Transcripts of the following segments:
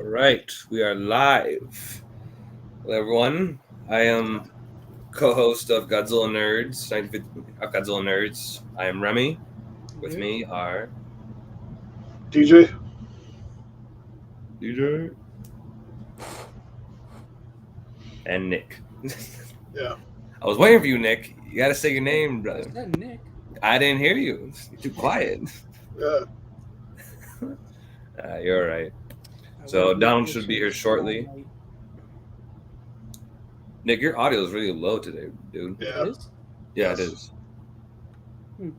All right, we are live. Hello, everyone. I am co-host of Godzilla Nerds, scientific of Godzilla Nerds. I am Remy. With me are DJ. DJ and Nick. Yeah. I was waiting for you, Nick. You got to say your name, brother. Is that Nick? I didn't hear you. You're too quiet. Yeah. You're all right. So Donald should be here shortly. Nick, your audio is really low today, dude. Yeah. It is? Yeah, Yes. it is. Hang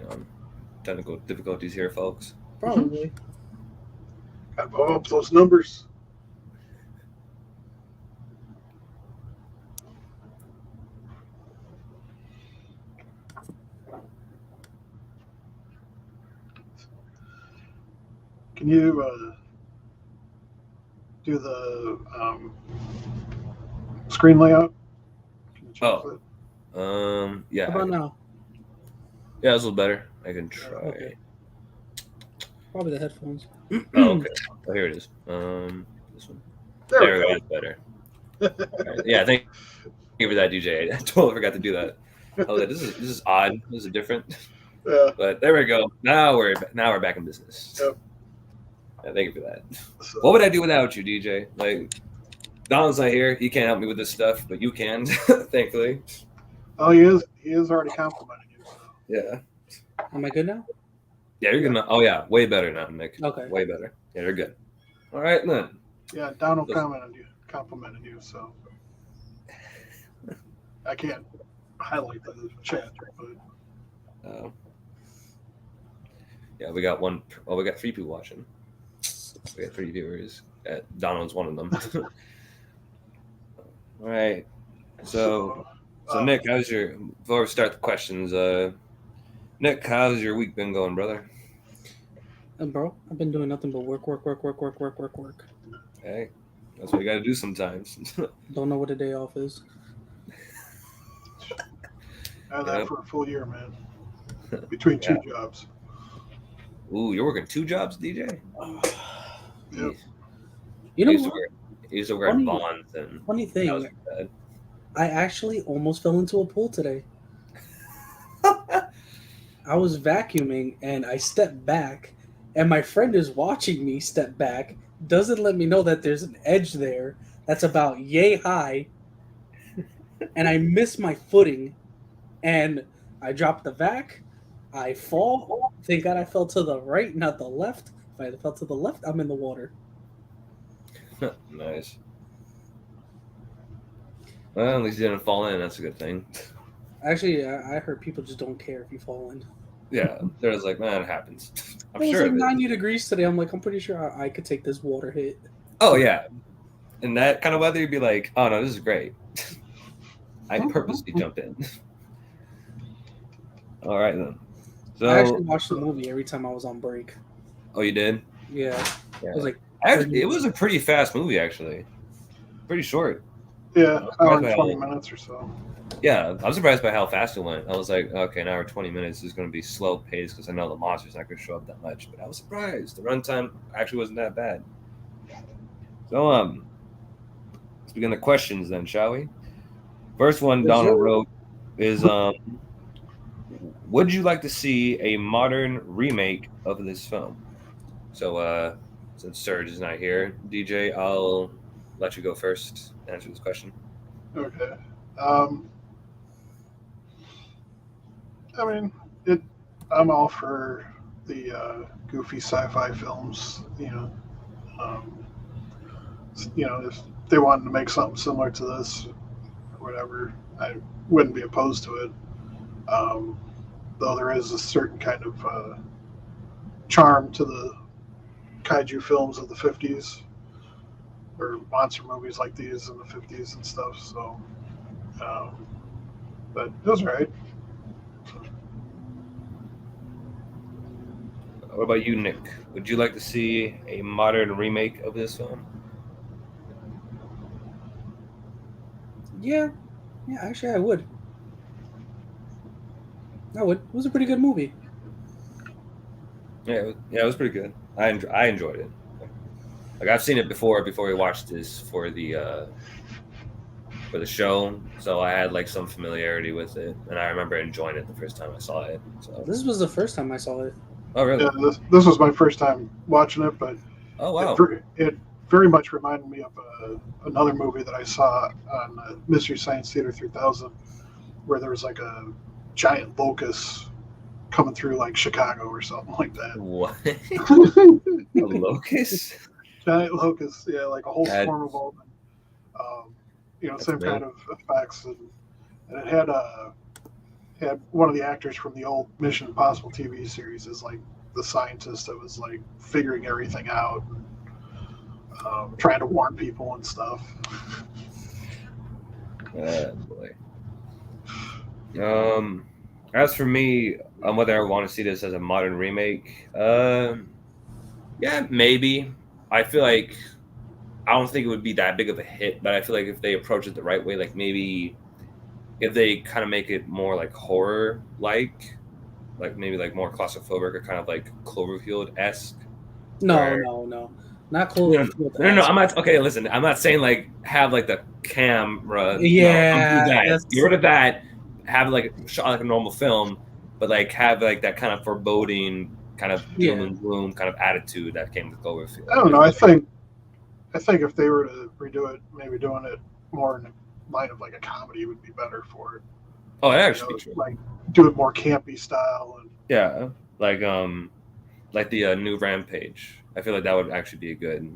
on. Technical difficulties here, folks. Probably. Gotta blow up those numbers. Can you do the screen layout? Can you change Oh. Yeah. How about now? Yeah, it's a little better. I can try. Okay. Probably the headphones. Oh, okay. Oh, here it is. This one. There There we we go. That's better. All right. Yeah, thank you for that, DJ. I totally forgot to do that. I was like, this is odd. This is different. Yeah. But there we go. Now we're back in business. Yep. Yeah, thank you for that. So, What would I do without you, DJ? Like, Donald's not here. He can't help me with this stuff, but you can, thankfully. oh, he is already complimenting you. So. Yeah. Am I good now? Yeah, you're gonna. Oh yeah, way better now, Nick. Okay. Way better. Yeah, you're good. All right then. Yeah, Donald complimented you, so I can't highlight the chat, but Yeah, we got one. Oh, we got 3 people watching. We got 3 viewers. Donald's one of them. All right. So Nick, how's your? Before we start the questions, Nick, how's your week been going, brother? Bro, I've been doing nothing but work. Hey, that's what you got to do sometimes. Don't know what a day off is. I had that for a full year, man. Between 2 jobs. Ooh, you're working 2 jobs, DJ? Yep. You know I what? used to wear bonds and funny thing, I actually almost fell into a pool today. I was vacuuming and I stepped back, and my friend is watching me step back, doesn't let me know that there's an edge there that's about yay high, and I miss my footing, and I drop the vac, I fall. Thank God I fell to the right, not the left. If I fell to the left, I'm in the water. Nice. Well, at least you didn't fall in. That's a good thing. Actually, I heard people just don't care if you fall in. Yeah, they're just like, man, it happens. I'm It was sure. like 90 degrees today. I'm like, I'm pretty sure I could take this water hit. Oh yeah, in that kind of weather, you'd be like, oh no, this is great. I purposely jumped in. All right then. So I actually watched the movie every time I was on break. Oh, you did? Yeah. Yeah. It was like Actually, it was a pretty fast movie, actually. Pretty short. Yeah, hour and 20 minutes or so. Yeah, I'm surprised by how fast it went. I was like, okay, an hour 20 minutes is going to be slow paced because I know the monster's not going to show up that much. But I was surprised. The runtime actually wasn't that bad. So, let's begin the questions then, shall we? First one Donald wrote is, would you like to see a modern remake of this film? So, since Serge is not here, DJ, I'll let you go first to answer this question. Okay. I mean, I'm all for the goofy sci-fi films. If they wanted to make something similar to this or whatever, I wouldn't be opposed to it. Though there is a certain kind of charm to the kaiju films of the 50s or monster movies like these in the 50s and stuff. So, but it was right. What about you, Nick? Would you like to see a modern remake of this film? Yeah, actually I would. It was a pretty good movie. Yeah, it was pretty good. I enjoyed it. Like I've seen it before we watched this for the show, so I had like some familiarity with it, and I remember enjoying it the first time I saw it. So, This was the first time I saw it. oh Yeah, really? this was my first time watching it, but Oh it wow. it very much reminded me of another movie that I saw on Mystery Science Theater 3000, where there was like a giant locust coming through like Chicago or something like that. What? A locust? Giant locust, yeah, like a whole That swarm of them. Um, that's same kind new. of effects, and it had one of the actors from the old Mission Impossible TV series as like the scientist that was like figuring everything out, trying to warn people and stuff. Boy. As for me, whether I want to see this as a modern remake, yeah, maybe. I feel like I don't think it would be that big of a hit, but I feel like if they approach it the right way, like maybe if they kind of make it more like horror like maybe like more claustrophobic or kind of like Cloverfield esque, No, where no, no, not no, no, Cloverfield. no, no, I'm not okay. Listen, I'm not saying like have like the camera. No, don't do Yeah, that. Get that's rid of that. Have like shot like a normal film, but like have like that kind of foreboding, kind of doom yeah. and gloom kind of attitude that came with I Cloverfield. don't I know. feel like, I think if they were to redo it, maybe doing it more in the line of like a comedy would be better for it. oh, that actually be true. Like do it more campy style. And Yeah, like the new Rampage. I feel like that would actually be a good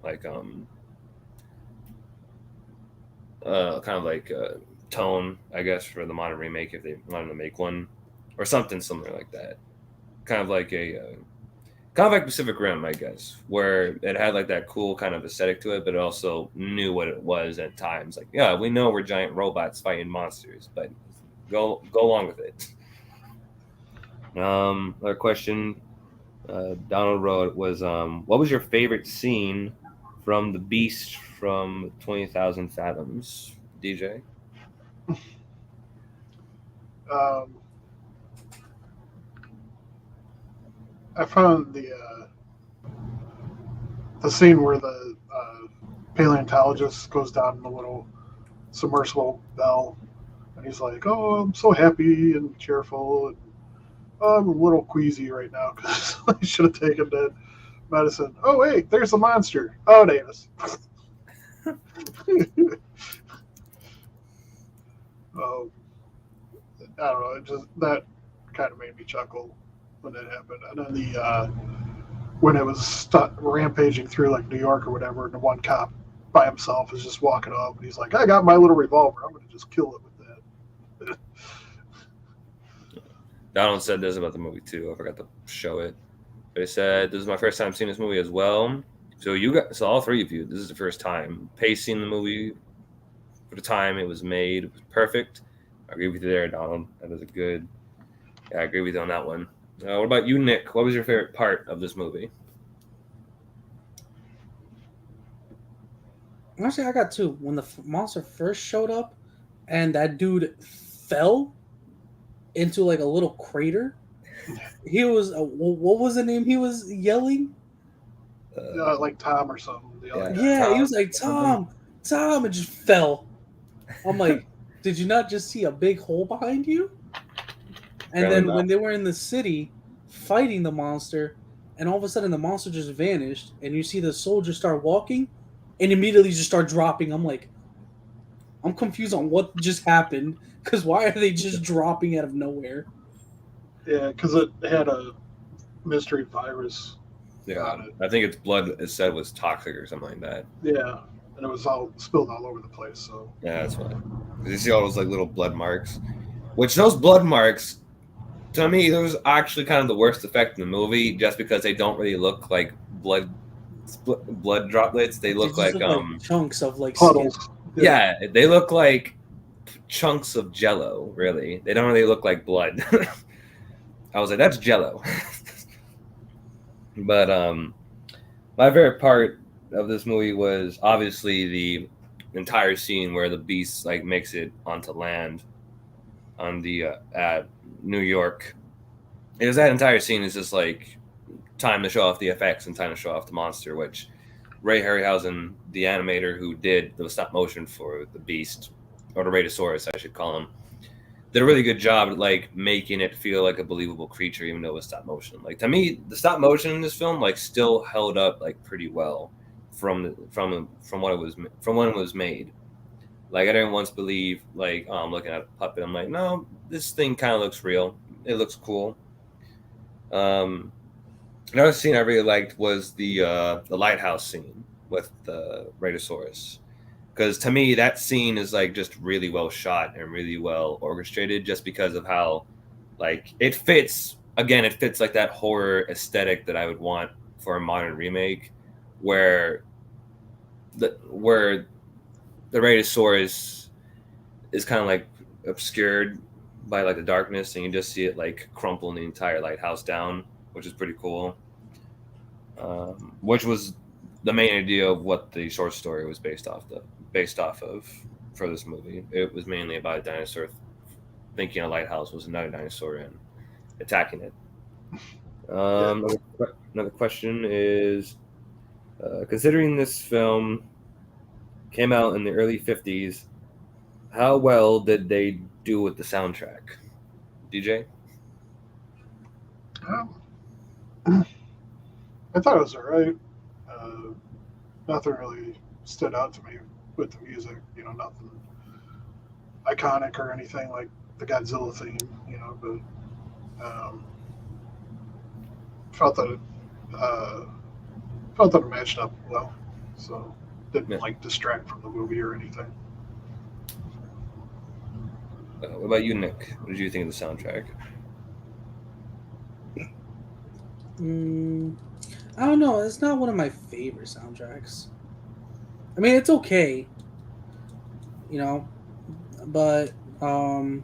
like kind of like tone, I guess, for the modern remake if they wanted to make one or something similar like that. Kind of like a kind of like Pacific Rim, I guess, where it had like that cool kind of aesthetic to it, but it also knew what it was at times. Like, yeah, we know we're giant robots fighting monsters, but go along with it. Another question Donald wrote was, what was your favorite scene from the Beast from 20,000 Fathoms, DJ? um, I found the scene where the paleontologist goes down in the little submersible bell, and he's like, "Oh, I'm so happy and cheerful, and I'm a little queasy right now because I should have taken that medicine. Oh, wait, there's a monster. Oh, Davis." um, I don't know. It just that kind of made me chuckle when that happened, and then the when it was rampaging through like New York or whatever, and the one cop by himself is just walking up, and he's like, "I got my little revolver. I'm going to just kill it with that." Donald said this about the movie too. I forgot to show it. But he said, "This is my first time seeing this movie as well." So all three of you, this is the first time pacing the movie for the time it was made. It was perfect. I agree with you there, Donald. That is a good. Yeah, I agree with you on that one. What about you, Nick? What was your favorite part of this movie? Actually, I got two. When the monster first showed up, and that dude fell into like a little crater. He was what was the name he was yelling? Like Tom or something. The other Yeah, guy. Yeah, he Tom. was like Tom, and just fell. I'm like, did you not just see a big hole behind you? And Apparently then not. when they were in the city fighting the monster, and all of a sudden the monster just vanished, and you see the soldiers start walking, and immediately just start dropping. I'm like, I'm confused on what just happened, because why are they just dropping out of nowhere? Yeah, because it had a mystery virus Yeah, on it. I think its blood it said was toxic or something like that. Yeah, and it was all spilled all over the place. So Yeah, that's why. Because you see all those like little blood marks, which those blood marks, to me, those are actually kind of the worst effect in the movie, just because they don't really look like blood droplets. They They look just like look like chunks of like skin. puddles. yeah, they look like chunks of Jello. Really, they don't really look like blood. I was like, that's Jello. But my favorite part of this movie was obviously the entire scene where the beast like makes it onto land on the at New York. Because that entire scene is just like time to show off the effects and time to show off the monster, which Ray Harryhausen, the animator who did the stop motion for the Beast, or the Radosaurus, I should call him, did a really good job at like making it feel like a believable creature, even though it was stop motion. Like to me, the stop motion in this film like still held up like pretty well from what it was from when it was made. Like I didn't once believe like looking at a puppet, I'm like, no, this thing kind of looks real. It looks cool. Another scene I really liked was the lighthouse scene with the Radosaurus, because to me that scene is like just really well shot and really well orchestrated, just because of how like it fits. Again, it fits like that horror aesthetic that I would want for a modern remake, where the Radosaurus is kind of like obscured by like the darkness, and you just see it like crumpling the entire lighthouse down, which is pretty cool. Which was the main idea of what the short story was based off of for this movie. It was mainly about a dinosaur thinking a lighthouse was another dinosaur and attacking it. Another question is, considering this film came out in the early 50s, how well did they do with the soundtrack? DJ? I thought it was all right. Nothing really stood out to me with the music. Nothing iconic or anything like the Godzilla theme. But felt that it matched up well. So didn't like distract from the movie or anything. What about you, Nick? What did you think of the soundtrack? I don't know. It's not one of my favorite soundtracks. I mean, it's okay, but I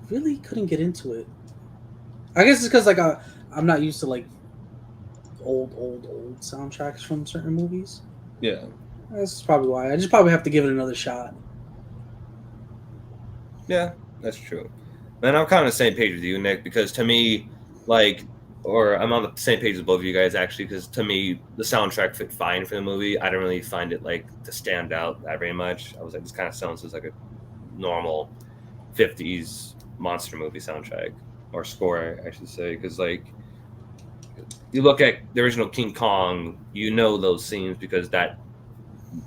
really couldn't get into it. I guess it's because like I'm not used to like old soundtracks from certain movies. Yeah, that's probably why. I just probably have to give it another shot. Yeah, that's true. And I'm kind of on the same page with you, Nick, because to me, I'm on the same page with both of you guys, actually, because to me, the soundtrack fit fine for the movie. I don't really find it, to stand out that very much. I was like, this kind of sounds like a normal 50s monster movie soundtrack, or score, I should say, because, you look at the original King Kong, those scenes because that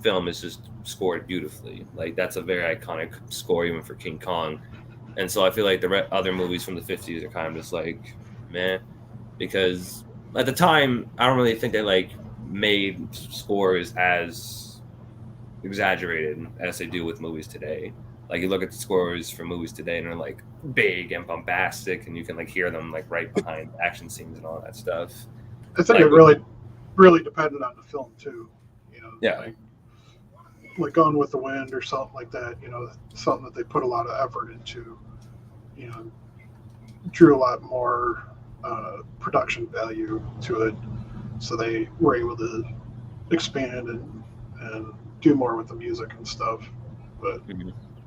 film is just scored beautifully. That's a very iconic score, even for King Kong. And so I feel like the other movies from the 50s are kind of just meh, because at the time I don't really think they made scores as exaggerated as they do with movies today. You look at the scores for movies today and they're big and bombastic, and you can hear them right behind action scenes and all that stuff. I think it really depended on the film too. Yeah. Like Gone with the Wind or something like that, something that they put a lot of effort into, drew a lot more production value to it. So they were able to expand and do more with the music and stuff. But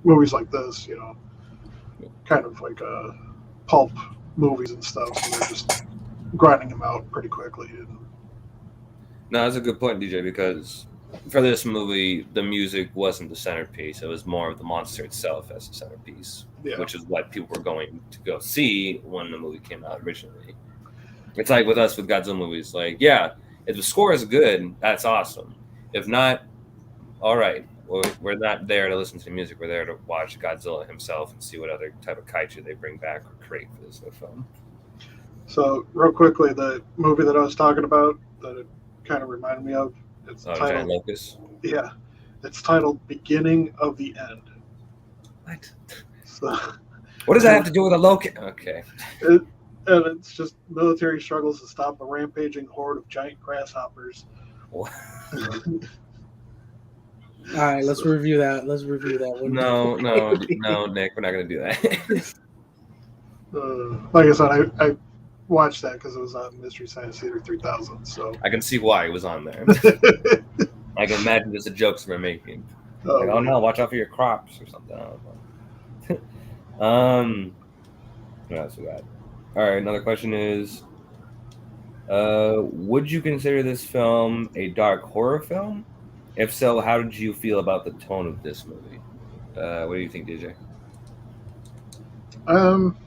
movies like this, kind of like pulp movies and stuff, so they're just grinding them out pretty quickly. No, that's a good point, DJ, because for this movie, the music wasn't the centerpiece. It was more of the monster itself as the centerpiece, which is what people were going to go see when the movie came out originally. It's like with us with Godzilla movies. If the score is good, that's awesome. If not, all right. We're not there to listen to the music. We're there to watch Godzilla himself and see what other type of kaiju they bring back or create for this new film. So, real quickly, the movie that I was talking about that it kind of reminded me of, it's titled Giant Locust? Yeah. It's titled Beginning of the End. What? So, what does that have to do with a locust? Okay. And it's just military struggles to stop a rampaging horde of giant grasshoppers. What? All right, let's review that. One. No, Nick, we're not going to do that. Like I said, I watched that because it was on Mystery Science Theater 3000. So I can see why it was on there. I can imagine just the jokes we're making. Oh no, watch out for your crops or something. I don't know. What else we got? All right, another question is, would you consider this film a dark horror film? If so, how did you feel about the tone of this movie? What do you think, DJ? Um,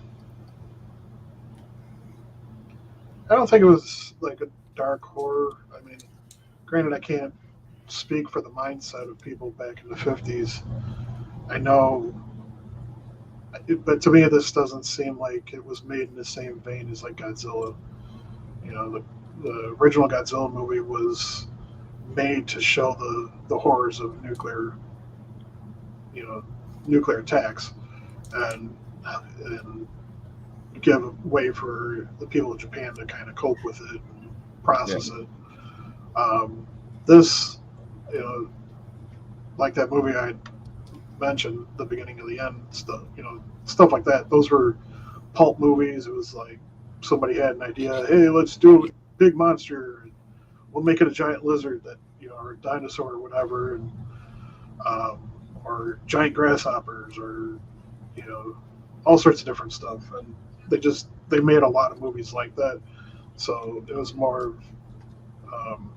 I don't think it was like a dark horror. I mean, granted, I can't speak for the mindset of people back in the 50s. I know, but to me, this doesn't seem like it was made in the same vein as like Godzilla. You know, the original Godzilla movie was made to show the horrors of nuclear attacks, and give way for the people of Japan to kind of cope with it and process it. This, you know, like that movie I mentioned, the beginning of the end stuff, stuff like that. Those were pulp movies. It was like somebody had an idea. Hey, let's do a big monster. We'll make it a giant lizard that or a dinosaur or whatever, and or giant grasshoppers, or all sorts of different stuff. And they made a lot of movies like that. So it was um,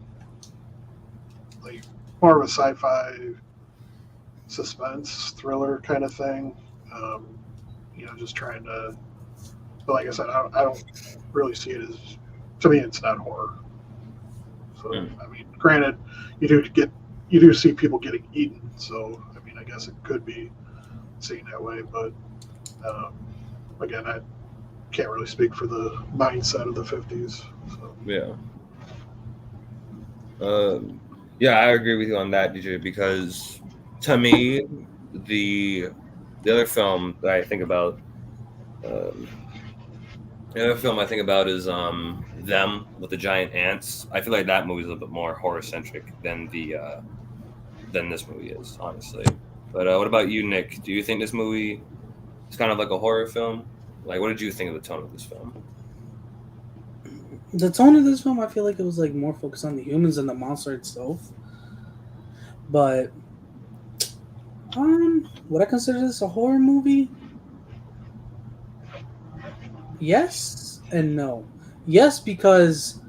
more of a sci-fi suspense thriller kind of thing. Just trying to. But like I said, I don't really see it as. To me, it's not horror. So I mean, granted, you do see people getting eaten. So I mean, I guess it could be seen that way. But again, I can't really speak for the mindset of the 50s. So. Yeah. Yeah, I agree with you on that, DJ, because to me, the other film that I think about, is Them with the giant ants. I feel like that movie is a little bit more horror centric than this movie is, honestly. But what about you, Nick? Do you think this movie is kind of like a horror film? Like, what did you think of the tone of this film? The tone of this film, I feel like it was like more focused on the humans than the monster itself. But would I consider this a horror movie? Yes and no. Yes, because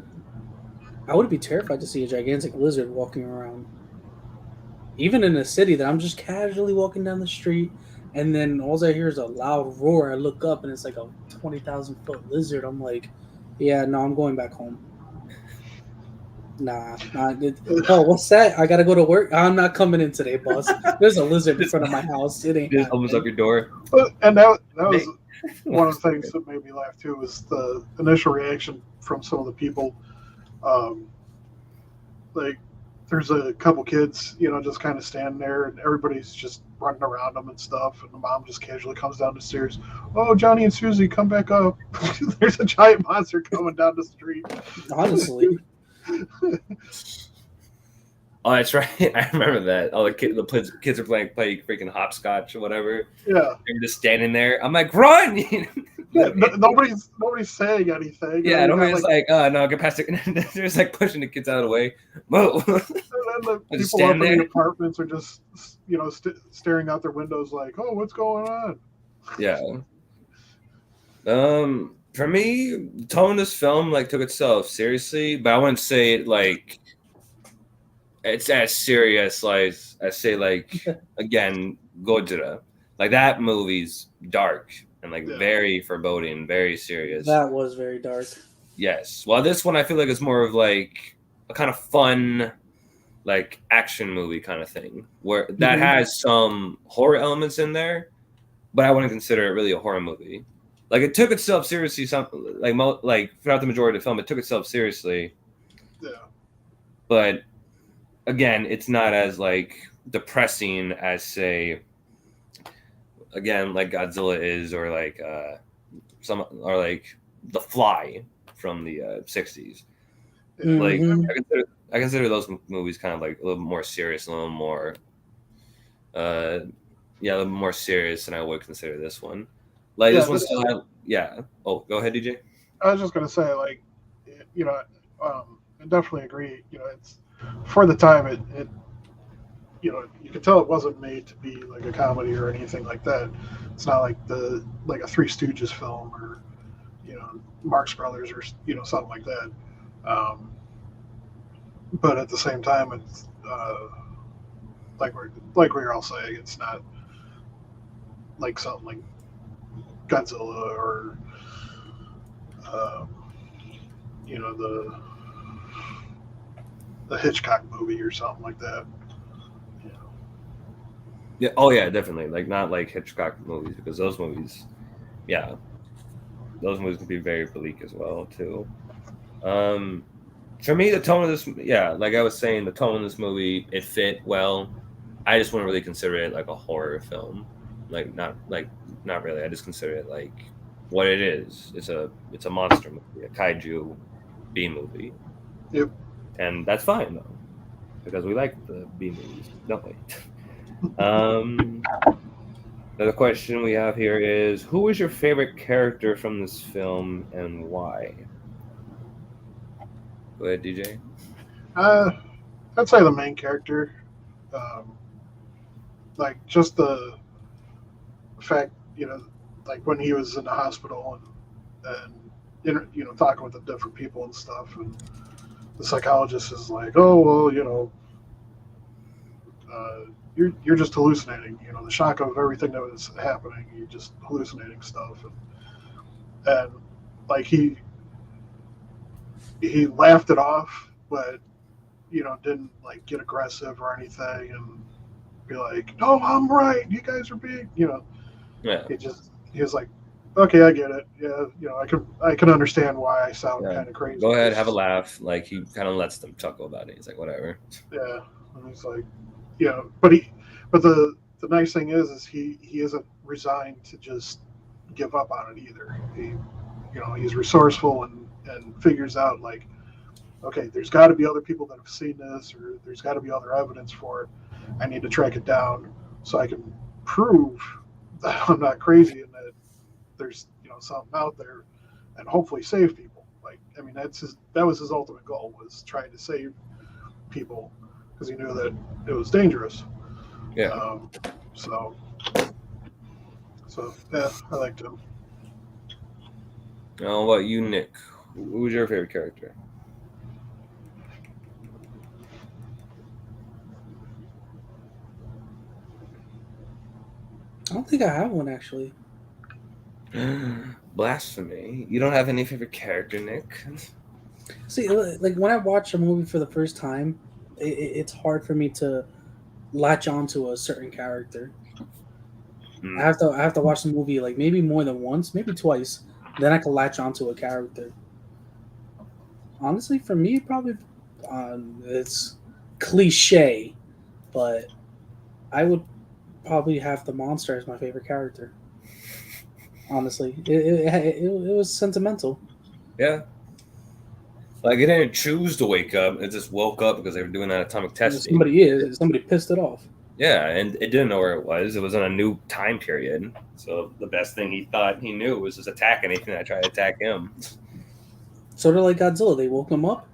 I would be terrified to see a gigantic lizard walking around. Even in a city that I'm just casually walking down the street, and then all I hear is a loud roar. I look up and it's like a 20,000-foot lizard. I'm like, yeah, no, I'm going back home. Nah. Oh, what's that? I gotta go to work. I'm not coming in today, boss. There's a lizard in front of my house. It ain't. Just opens up your door. And that was one of the things that made me laugh too. Was the initial reaction from some of the people. Like, there's a couple kids, just kind of standing there, and everybody's just running around them and stuff. And the mom just casually comes down the stairs. Oh, Johnny and Susie, come back up. There's a giant monster coming down the street. Honestly. Oh, that's right. I remember that. All the kids are playing freaking hopscotch or whatever. Yeah. You're just standing there. I'm like, run! Nobody's saying anything. Yeah, nobody's like, oh no, get past it. They're just like pushing the kids out of the way. Whoa. And then the people up in the apartments are just, staring out their windows like, oh, what's going on? Yeah. For me, the tone of this film took itself seriously, but I wouldn't say it it's as serious as say again, Gojira. Like, that movie's dark and very foreboding, very serious. That was very dark. Yes. Well, this one I feel like is more of a kind of fun action movie kind of thing, where that has some horror elements in there, but I wouldn't consider it really a horror movie. It took itself seriously. Throughout the majority of the film, it took itself seriously. Yeah. But again, it's not as depressing as, say, again, Godzilla is, or The Fly from the 60s. Mm-hmm. I consider those movies kind of a little more serious, a little more, a little more serious than I would consider this one. This one still had, yeah. Oh, go ahead, DJ. I was just gonna say, I definitely agree. It's for the time, it you could tell it wasn't made to be a comedy or anything like that. It's not like a Three Stooges film, or Marx Brothers or something like that. But at the same time, it's like we're all saying, it's not like something like Godzilla or um, the Hitchcock movie or something like that. Yeah. Oh yeah, definitely. Like not like Hitchcock movies, because those movies, yeah, those movies can be very bleak as well too. For me, the tone of this, yeah, like I was saying, the tone of this movie, it fit well. I just wouldn't really consider it like a horror film, not really. I just consider it like what it is. It's a monster movie, a kaiju B movie, Yep. and that's fine though, because we like the B movies, don't we? um, the question we have here is, who is your favorite character from this film and why? Go ahead, DJ. I'd say the main character, um, like just the fact, like when he was in the hospital and talking with the different people and stuff, and the psychologist is like, oh well, you're just hallucinating. The shock of everything that was happening, you're just hallucinating stuff, and like he laughed it off, but didn't like get aggressive or anything and be like, no, I'm right, you guys are being, Yeah. he was like, okay, I get it. Yeah, I can understand why I sound Yeah. kind of crazy. Go ahead, have a laugh. Like he kind of lets them chuckle about it. He's like, whatever. Yeah, and he's like, but the nice thing is he isn't resigned to just give up on it either. He's resourceful and figures out like, okay, there's got to be other people that have seen this, or there's got to be other evidence for it. I need to track it down so I can prove that I'm not crazy and that there's something out there, and hopefully save people. Like, I mean, that was his ultimate goal, was trying to save people because he knew that it was dangerous. Yeah. So yeah, I liked him. How about you, Nick? Who was your favorite character? I don't think I have one actually. Blasphemy! You don't have any favorite character, Nick? See, like when I watch a movie for the first time, it's hard for me to latch onto a certain character. I have to watch the movie like maybe more than once, maybe twice, then I can latch onto a character. Honestly, for me, probably it's cliche, but I would probably have the monster as my favorite character. Honestly, it was sentimental. Yeah. Like it didn't choose to wake up; it just woke up because they were doing that atomic testing. Somebody pissed it off. Yeah, and it didn't know where it was. It was in a new time period. So the best thing he thought he knew was just attack anything that tried to attack him. Sort of like Godzilla, they woke him up,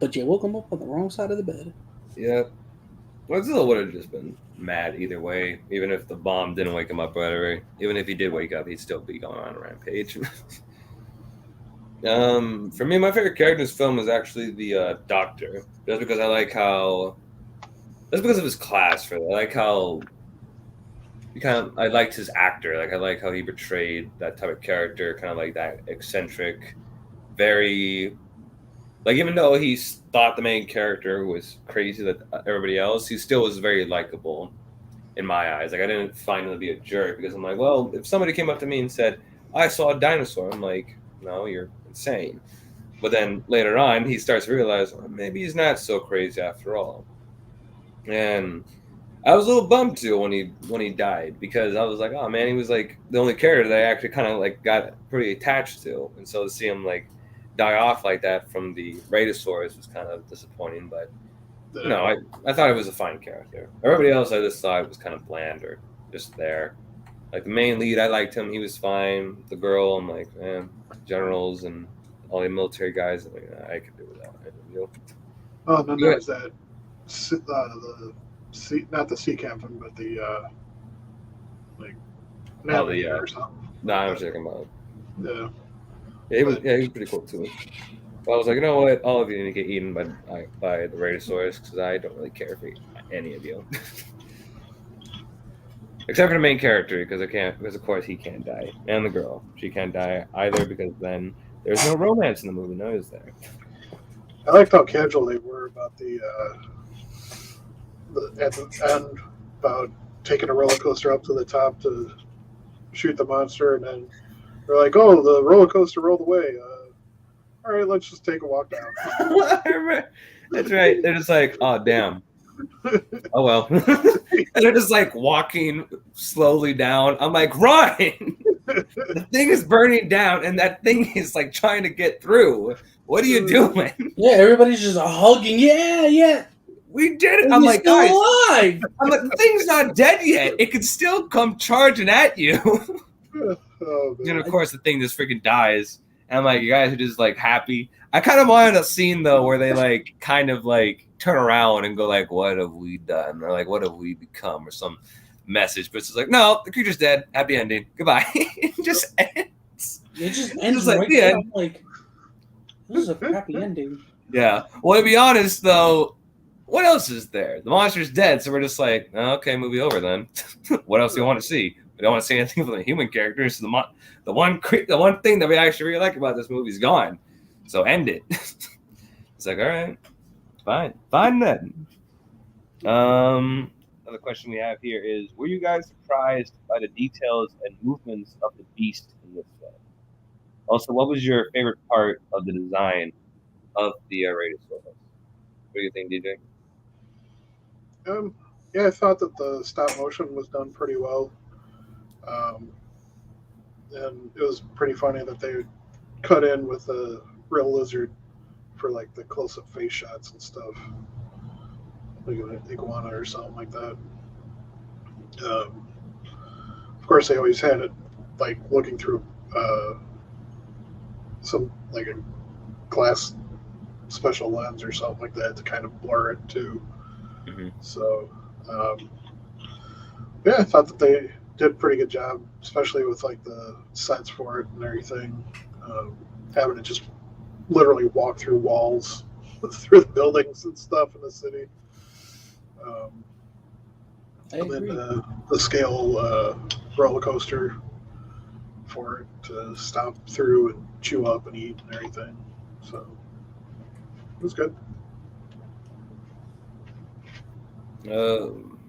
but you woke him up on the wrong side of the bed. Yeah. Godzilla would have just been mad either way, even if the bomb didn't wake him up or whatever. Even if he did wake up, he'd still be going on a rampage. For me, my favorite character in this film is actually the Doctor. Just because I like how... That's because of his class, really. I like how... I liked his actor. Like, I like how he portrayed that type of character, kind of like that eccentric, very... Like, even though he thought the main character was crazy that everybody else, he still was very likable in my eyes. Like, I didn't find him to be a jerk because I'm like, well, if somebody came up to me and said, I saw a dinosaur, I'm like, no, you're insane. But then later on, he starts to realize, well, maybe he's not so crazy after all. And I was a little bummed too when he died, because I was like, oh man, he was like the only character that I actually kind of like got pretty attached to. And so to see him like die off like that from the Radosaurus was kind of disappointing, but I thought it was a fine character. Everybody else I just thought was kind of bland or just there. Like the main lead, I liked him. He was fine. The girl, I'm like, man, generals and all the military guys, I'm like, I could do without it. Oh, then there was that, not the sea captain, but the like navigator or something. No, I was talking about. Yeah. Yeah, he was pretty cool too. But I was like, you know what? All of you need to get eaten by the Radosaurus because I don't really care for any of you, except for the main character because of course he can't die, and the girl she can't die either because then there's no romance in the movie, no, is there? I liked how casual they were about the at the end about taking a roller coaster up to the top to shoot the monster, and then they're like, "Oh, the roller coaster rolled away. All right, let's just take a walk down." That's right. They're just like, oh damn. Oh well. And they're just like walking slowly down. I'm like, run! The thing is burning down, and that thing is like trying to get through. What are you doing? Yeah, everybody's just hugging. Yeah. We did it. And I'm he's like, still guys. alive. I'm like, the thing's not dead yet. It could still come charging at you. Oh, And of course, the thing just freaking dies. And I'm like, you guys are just like happy. I kind of wanted a scene though where they like kind of like turn around and go like, "What have we done?" or like, "What have we become?" or some message. But it's just like, no, the creature's dead. Happy ending. Goodbye. It just ends. It just ends like right the there. end. I'm like, this is a crappy ending. Yeah. Well, to be honest though, what else is there? The monster's dead, so we're just like, okay, movie over then. What else do you want to see? We don't want to see anything from the human characters. So the one thing that we actually really like about this movie is gone. So end it. It's like, all right, fine then. Another question we have here is: were you guys surprised by the details and movements of the beast in this film? Also, what was your favorite part of the design of the Radosaurus? What do you think, DJ? Yeah, I thought that the stop motion was done pretty well, and it was pretty funny that they cut in with a real lizard for like the close-up face shots and stuff, like an iguana or something like that. Of course, they always had it like looking through some like a glass special lens or something like that to kind of blur it too. Mm-hmm. So yeah, I thought that they did a pretty good job, especially with like the sets for it and everything. Having it just literally walk through walls, through the buildings and stuff in the city. And then the scale roller coaster for it to stop through and chew up and eat and everything. So it was good.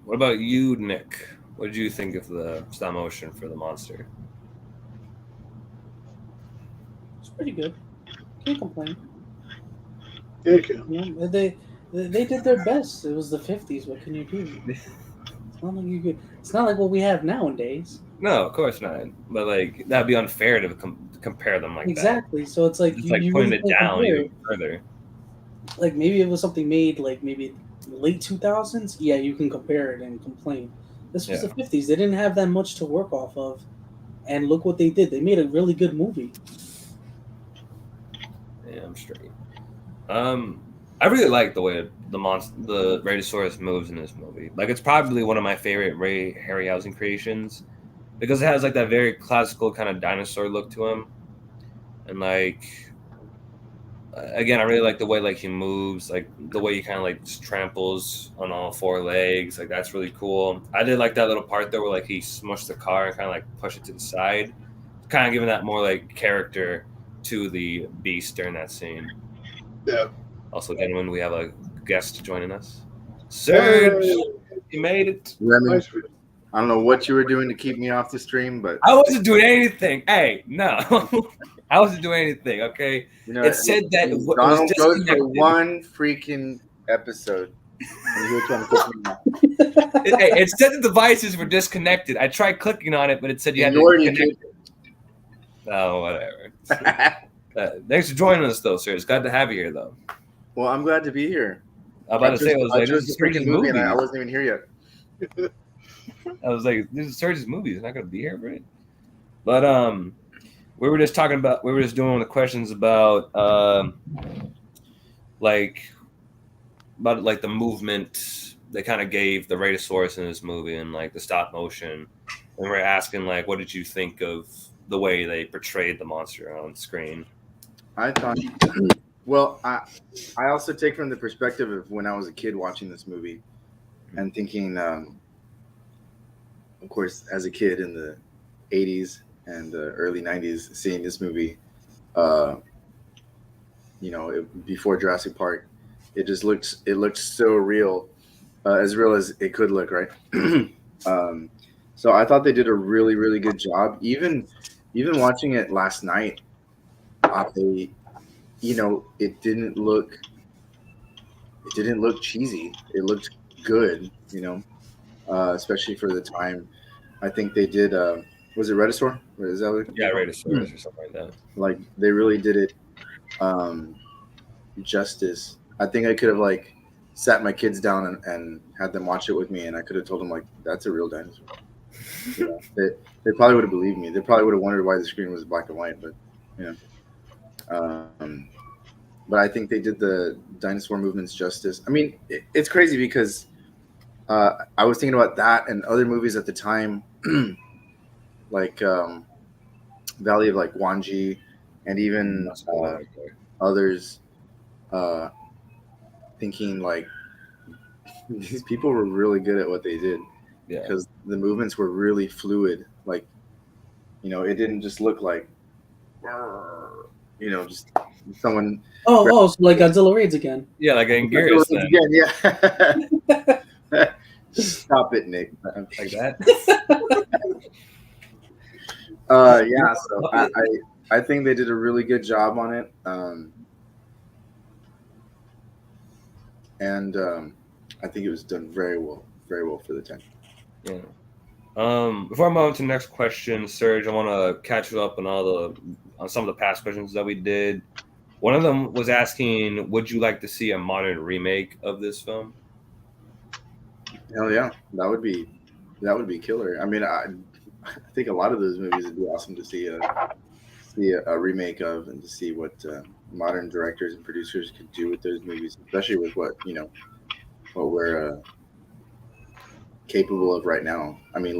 What about you, Nick? What did you think of the stop motion for the monster? It's pretty good. Can't complain. Yeah, you can. You know, they did their best. It was the 50s. What can you do? It's not like you could. It's not like what we have nowadays. No, of course not. But like that'd be unfair to compare them like exactly. that. So it's like It's like putting really it down compare. even further. Like maybe it was something made like maybe late 2000s. Yeah, you can compare it and complain. This was the 50s. They didn't have that much to work off of, and look what they did. They made a really good movie. Yeah, I'm straight. I really like the way the Radosaurus moves in this movie. Like, it's probably one of my favorite Ray Harryhausen creations because it has like that very classical kind of dinosaur look to him, and like again, I really like the way like he moves, like the way he kind of like just tramples on all four legs. Like that's really cool. I did like that little part though where like he smushed the car and kind of like pushed it to the side, kind of giving that more like character to the beast during that scene. Yeah. Also, gentlemen, we have a guest joining us. Serge, you made it. Nice. I don't know what you were doing to keep me off the stream, but I wasn't doing anything. Hey, no, I wasn't doing anything. Okay, you know, it said that it was Donald goes disconnected. for one freaking episode. And you were trying to put me off. It said the devices were disconnected. I tried clicking on it, but it said you had to connect it. Oh, whatever. Thanks for joining us, though, sir. It's glad to have you here, though. Well, I'm glad to be here. I'm about to say, I was like, this this is freaking Serge's movie, movie. and I wasn't even here yet. I was like, this is Serge's movie. He's not going to be here, right? But we were just doing the questions about like the movement they kind of gave the Radosaurus in this movie and like the stop motion. And we're asking like, what did you think of the way they portrayed the monster on screen. I thought, well, I also take from the perspective of when I was a kid watching this movie and thinking, of course, as a kid in the 80s and the early 90s, seeing this movie, before Jurassic Park, it looked so real, as real as it could look, right? So I thought they did a really, really good job. Even watching it last night, it didn't look cheesy. It looked good, especially for the time. I think they did. Was it Regisaur? Is that what? Yeah, Raiders or something like that. Like they really did it justice. I think I could have like sat my kids down and had them watch it with me, and I could have told them like that's a real dinosaur. They probably would have believed me. They probably would have wondered why the screen was black and white, but but I think they did the dinosaur movements justice. I mean, it's crazy because I was thinking about that and other movies at the time, like Valley of like Wanji, and even others. Thinking like these people were really good at what they did, because the movements were really fluid. Like, it didn't just look like, just someone. So like Godzilla raids again. Yeah, like Anguirus then. Again, yeah. Stop it, Nick. Like that. Yeah. So I think they did a really good job on it. And I think it was done very well for the time. Yeah. Before I move on to the next question, Serge, I want to catch you up on some of the past questions that we did. One of them was asking, would you like to see a modern remake of this film? Hell yeah, that would be killer. I mean, I think a lot of those movies would be awesome to see a remake of, and to see what modern directors and producers could do with those movies, especially with what we're capable of right now. I mean,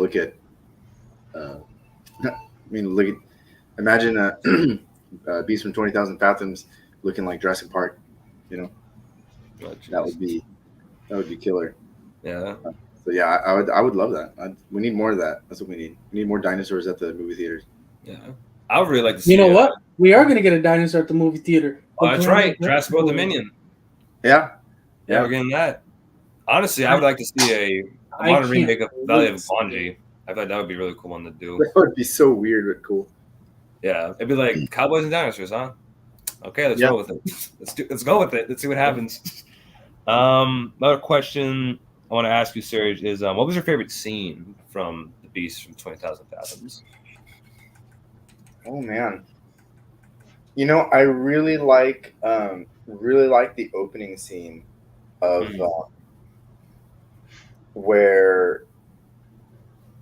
imagine Beast from 20,000 Fathoms looking like Jurassic Park. That would be killer. Yeah. So yeah, I would love that. We need more of that. That's what we need. We need more dinosaurs at the movie theaters. Yeah. I would really like to see. You know what? We are going to get a dinosaur at the movie theater. Oh, that's right. Jurassic World Dominion. Yeah, we're getting that. Honestly, I would like to see a modern remake of Valley of Wanji. I thought that would be a really cool one to do. That would be so weird but cool. Yeah, it'd be like cowboys and dinosaurs, huh? Okay, let's roll with it. Let's go with it. Let's see what happens. Another question I want to ask you, Serge, is what was your favorite scene from The Beast from 20,000 Fathoms? Oh man, I really like the opening scene of where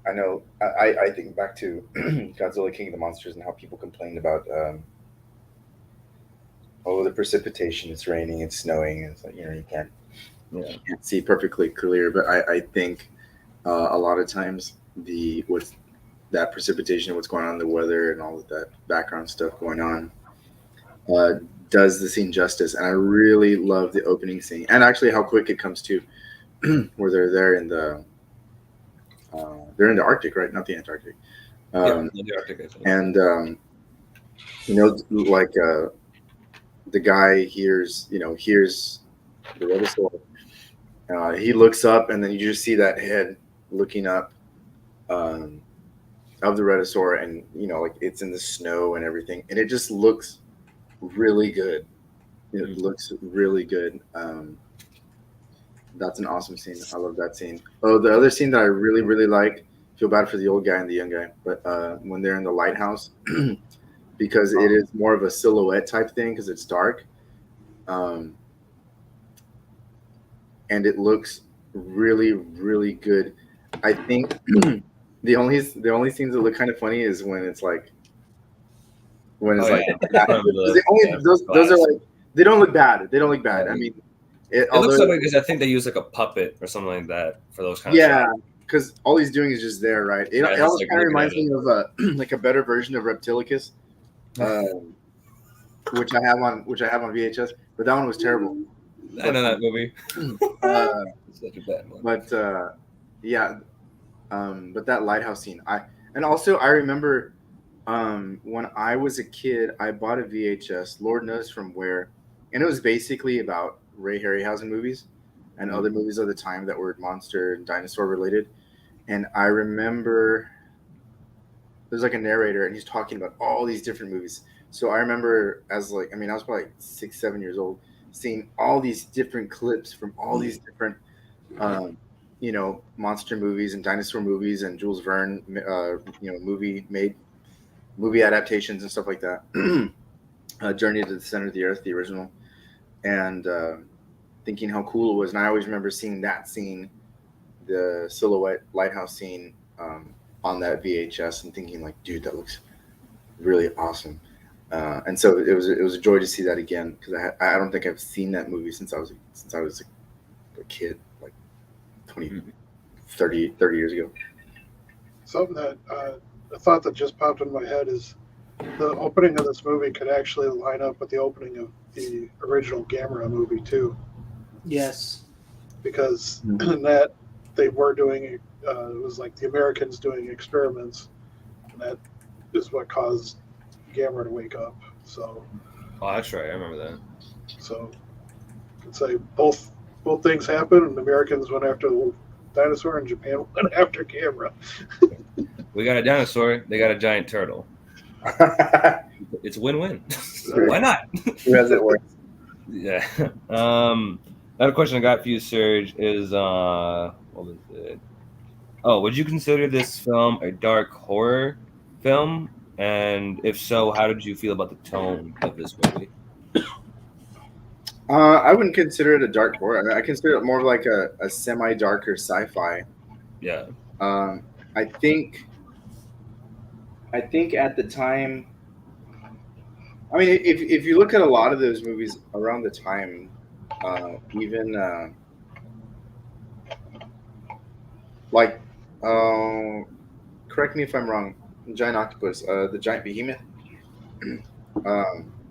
I think back to Godzilla King of the Monsters and how people complained about the precipitation, it's raining, it's snowing, and it's like you can't see perfectly clear, but I think a lot of times that precipitation, what's going on in the weather and all of that background stuff going on does the scene justice. And I really love the opening scene, and actually how quick it comes to where they're in the Arctic, right? Not the Antarctic. The Arctic, I think. And like the guy hears the Regisaur. He looks up, and then you just see that head looking up of the Regisaur, and like it's in the snow and everything, and it just looks really good. It looks really good. That's an awesome scene. I love that scene. Oh, the other scene that I really, really like, feel bad for the old guy and the young guy, but when they're in the lighthouse, because it is more of a silhouette type thing because it's dark, and it looks really, really good. I think the only scenes that look kind of funny is when it's like those are like, they don't look bad. I mean, it looks like, because I think they use like a puppet or something like that for those kind of shots. because all he's doing is just there, right? It Yeah, almost like kind of looking at reminds me of like a better version of Reptilicus, which I have on VHS, but that one was terrible. I know that movie. It's such a bad one. But yeah, but that lighthouse scene, I remember when I was a kid, I bought a VHS, Lord knows from where, and it was basically about Ray Harryhausen movies and other movies of the time that were monster and dinosaur related. And I remember there's like a narrator, and he's talking about all these different movies. So I remember as like, I mean, I was probably like 6, 7 years old, seeing all these different clips from all these different, monster movies and dinosaur movies and Jules Verne, movie adaptations and stuff like that. Journey to the Center of the Earth, the original, and thinking how cool it was. And I always remember seeing that scene, the silhouette lighthouse scene, on that VHS, and thinking like, dude, that looks really awesome. And so it was a joy to see that again, because I don't think I've seen that movie since I was a kid, like 30 years ago. Something that a thought that just popped in my head is the opening of this movie could actually line up with the opening of the original Gamera movie too, Yes. because in that they were doing it was like the Americans doing experiments, and that is what caused Gamera to wake up. So, Oh, that's right. I remember that. so you could say both things happened, and the Americans went after the dinosaur, and Japan went after Gamera. We got a dinosaur. They got a giant turtle. It's win-win. Why not? Who has it worse? Yeah. Another question I got for you, Serge, is what was it? Oh, would you consider this film a dark horror film? And if so, how did you feel about the tone of this movie? I wouldn't consider it a dark horror. I consider it more like a semi-darker sci-fi. Yeah. I think at the time, I mean, if you look at a lot of those movies around the time, even like, correct me if I'm wrong, Giant Octopus, the Giant Behemoth.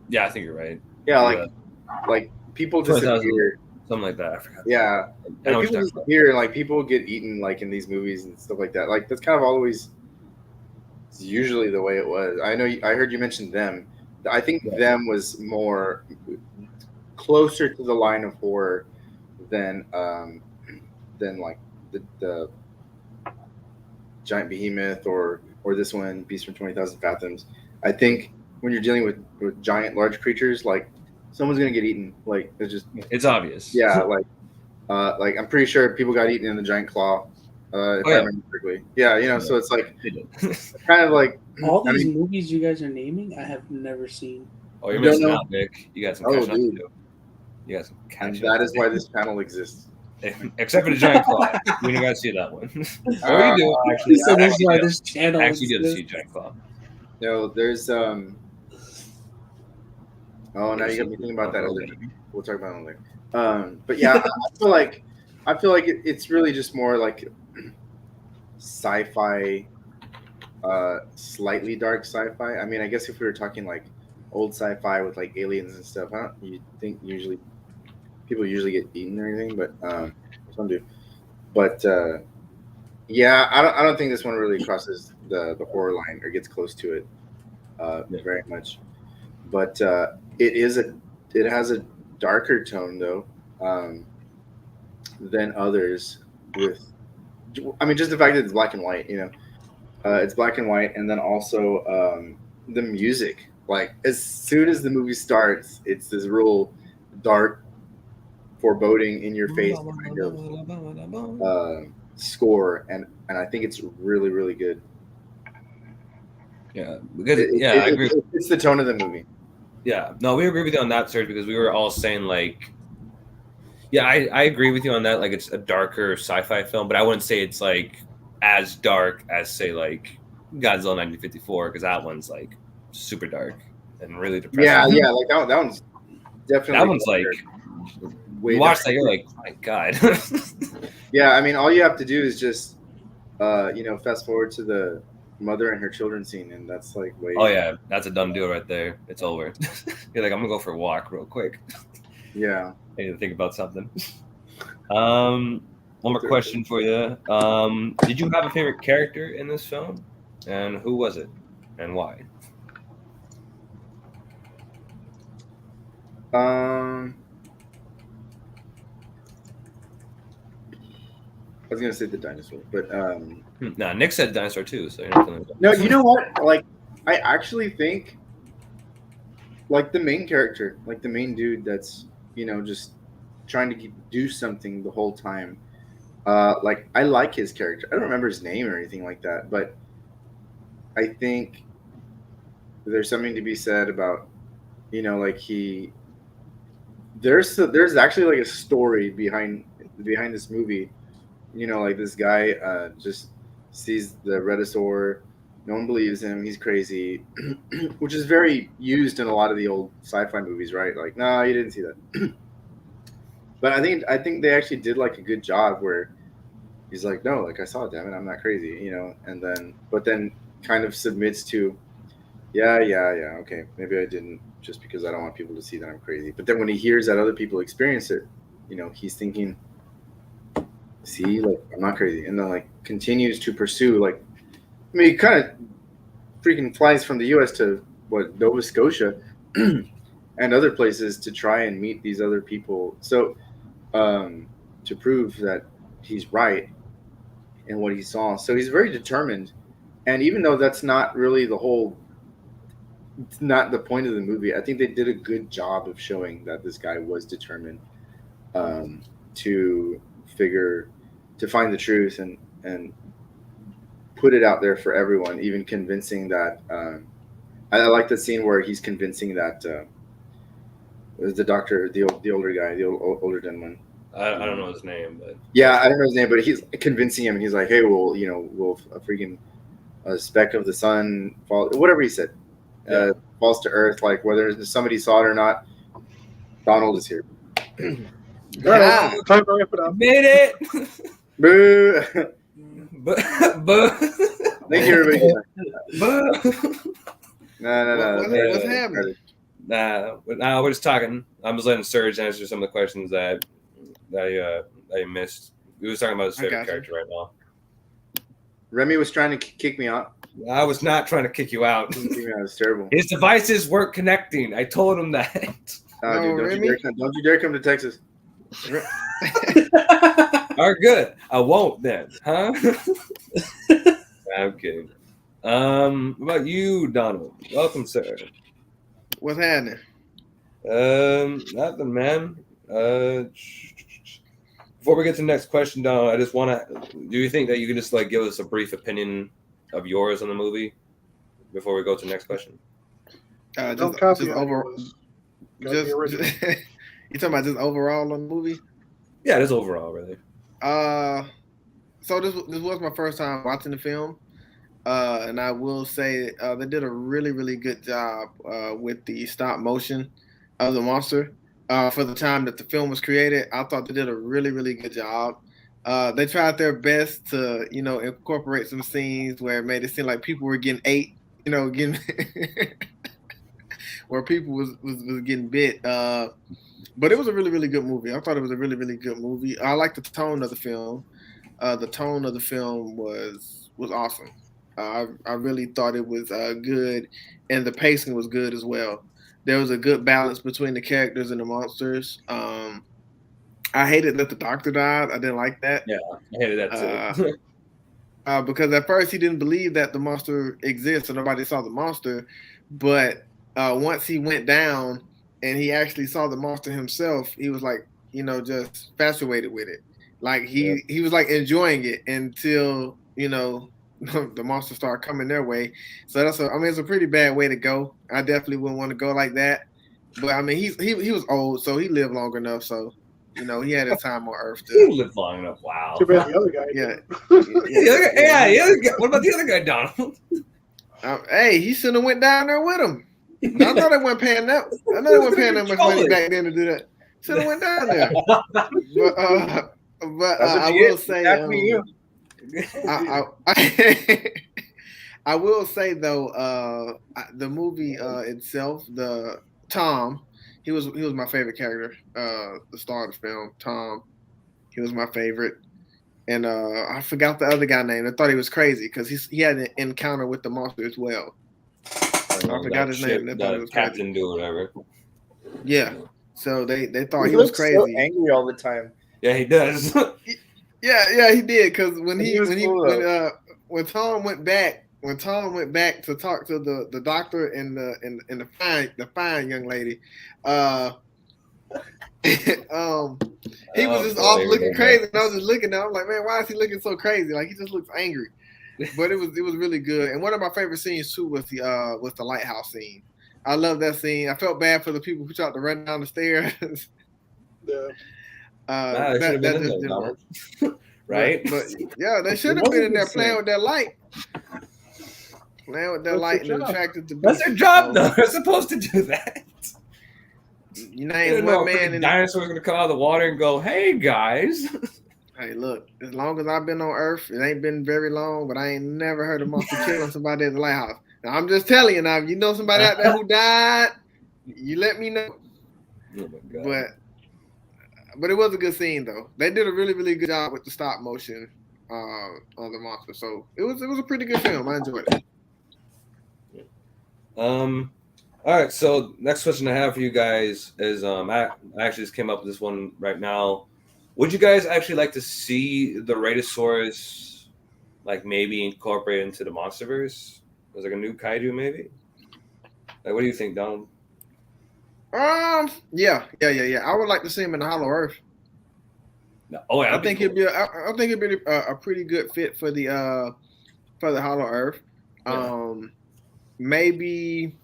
Yeah, I think you're right. Yeah, like people disappear. Something like that. I forgot. Yeah, I know like people disappear, and like people get eaten, like in these movies and stuff like that. Like that's kind of always usually the way it was. I heard you mention Them. I think Them was more closer to the line of horror than like the Giant Behemoth or this one, Beast from 20,000 Fathoms. I think when you're dealing with giant, large creatures, like someone's gonna get eaten. Like it's obvious. Yeah, like I'm pretty sure people got eaten in the giant claw. If I remember correctly. Yeah, so it's like kind of like all these movies you guys are naming, I have never seen. Oh, you're missing out, Nick. You got some catching up to do. You got some catching up. And that is why this channel exists. Except for the giant claw, we don't got to see that one. Or you do actually. So that's why this channel actually did see giant claw. No, there's Oh, now you got me thinking about that later. We'll talk about it later. But yeah, I feel like it's really just more like sci-fi, slightly dark sci-fi. I mean, I guess if we were talking like old sci-fi with like aliens and stuff, you think people usually get eaten or anything, but some do. But yeah, I don't think this one really crosses the horror line or gets close to it very much. But it has a darker tone though than others. I mean, just the fact that it's black and white, it's black and white, and then also the music. Like as soon as the movie starts, it's this real dark, foreboding, in your face kind of score, and I think it's really, really good. Yeah, because I agree. It's the tone of the movie. Yeah, no, we agree with you on that, Serge, because we were all saying like, yeah, I agree with you on that. Like, it's a darker sci-fi film, but I wouldn't say it's like as dark as say like Godzilla 1954, because that one's like super dark and really depressing. Yeah, like that one's definitely. That one's like. You watch that, you're like, oh my god. Yeah, I mean, all you have to do is just fast forward to the mother and her children scene, and that's like way. Oh yeah, that's a done deal right there. It's over. You're like, I'm gonna go for a walk real quick. Yeah. I need to think about something. One more question for you. Did you have a favorite character in this film, and who was it, and why? I was gonna say the dinosaur, but Nah, Nick said dinosaur too, so you're not feeling no, you know what? Like, I actually think, like the main character, like the main dude that's just trying to do something the whole time. Like I like his character. I don't remember his name or anything like that, but I think there's something to be said about, like there's actually like a story behind this movie. Like this guy just sees the Redosaur. No one believes him. He's crazy, which is very used in a lot of the old sci-fi movies, right? Like, no, you didn't see that. But I think they actually did like a good job where he's like, no, like I saw it, damn it, I'm not crazy, and then kind of submits to, yeah, okay, maybe I didn't, just because I don't want people to see that I'm crazy. But then when he hears that other people experience it, he's thinking, see, like I'm not crazy, and then like continues to pursue, like, I mean, he kind of freaking flies from the U.S. to Nova Scotia and other places to try and meet these other people. So to prove that he's right in what he saw. So he's very determined. And even though that's not really not the point of the movie, I think they did a good job of showing that this guy was determined to find the truth and put it out there for everyone, even convincing that I like the scene where he's convincing that the doctor, the older guy, the older gentleman. I don't know his name, but yeah, I don't know his name, but he's convincing him, and he's like, "Hey, will a freaking speck of the sun fall?" Whatever he said, falls to Earth. Like whether somebody saw it or not, Donald is here. All right, time to wrap it up. Made it. Boo! Boo. Thank you, everybody. Boo. No. What's happening? Nah, we're just talking. I'm just letting Serge answer some of the questions that I missed. We was talking about his favorite character right now. Remy was trying to kick me out. I was not trying to kick you out. It's terrible. His devices weren't connecting. I told him that. Dude, don't you dare come to Texas. All right, good. I won't then, huh? I'm kidding. What about you, Donald? Welcome, sir. What's happening? Nothing, man. Before we get to the next question, Donald, I just want to. Do you think that you can just like give us a brief opinion of yours on the movie before we go to the next question? Don't copy just over. Just you talking about just overall on the movie? Yeah, just overall, really. So this was my first time watching the film, and I will say they did a really, really good job with the stop motion of the monster. For the time that the film was created, I thought they did a really, really good job. They tried their best to, incorporate some scenes where it made it seem like people were getting ate, getting where people was getting bit. But it was a really, really good movie. I thought it was a really, really good movie. I liked the tone of the film. The tone of the film was awesome. I really thought it was good, and the pacing was good as well. There was a good balance between the characters and the monsters. I hated that the doctor died. I didn't like that. Yeah, I hated that too. Because at first he didn't believe that the monster exists, and nobody saw the monster. But once he went down and he actually saw the monster himself, he was like, just infatuated with it. Like he was like enjoying it until the monster started coming their way. So it's a pretty bad way to go. I definitely wouldn't want to go like that. But I mean, he was old, so he lived long enough. So he had his time on Earth. He lived long enough. Wow. Too bad the other guy. Yeah. The other guy. What about the other guy, Donald? Hey, he shouldn't have went down there with him. I know they weren't paying that. I know they weren't paying that much money back then to do that. Should have went down there. But I will say, I will say though, the movie itself, the Tom, he was my favorite character. The star of the film, Tom, he was my favorite. And I forgot the other guy name. I thought he was crazy because he had an encounter with the monster as well. I forgot his name. And they thought it The was captain crazy. do whatever. Yeah. So they thought He he was looks crazy. so angry all the time. Yeah, he does. Yeah, he did. Because when He Tom went back to talk to the doctor and the fine young lady, he was just off looking crazy, and I was just looking at him, I'm like, man, why is he looking so crazy? Like, he just looks angry. But it was really good. And one of my favorite scenes too was the lighthouse scene. I love that scene. I felt bad for the people who tried to run down the stairs. Yeah. That should have been in there, Donald. Right? But yeah, they should have been in there playing with that light. Playing with that light and attracted to That's their job, though. They're supposed to do that. You name one man in dinosaur's gonna come out of the water and go, "Hey guys." Hey, look, as long as I've been on Earth, it ain't been very long, but I ain't never heard a monster killing somebody at the lighthouse. Now, I'm just telling you, now, if you know somebody out there who died, you let me know. Oh my God. But it was a good scene, though. They did a really, really good job with the stop motion on the monster. So it was a pretty good film. I enjoyed it. All right. So next question I have for you guys is, I actually just came up with this one right now. Would you guys actually like to see the Radosaurus, like maybe incorporated into the MonsterVerse? Was like a new kaiju, maybe? Like, what do you think, Donald? Yeah. I would like to see him in the Hollow Earth. No. Oh, yeah, I think it'd be a pretty good fit for the Hollow Earth. Yeah. Maybe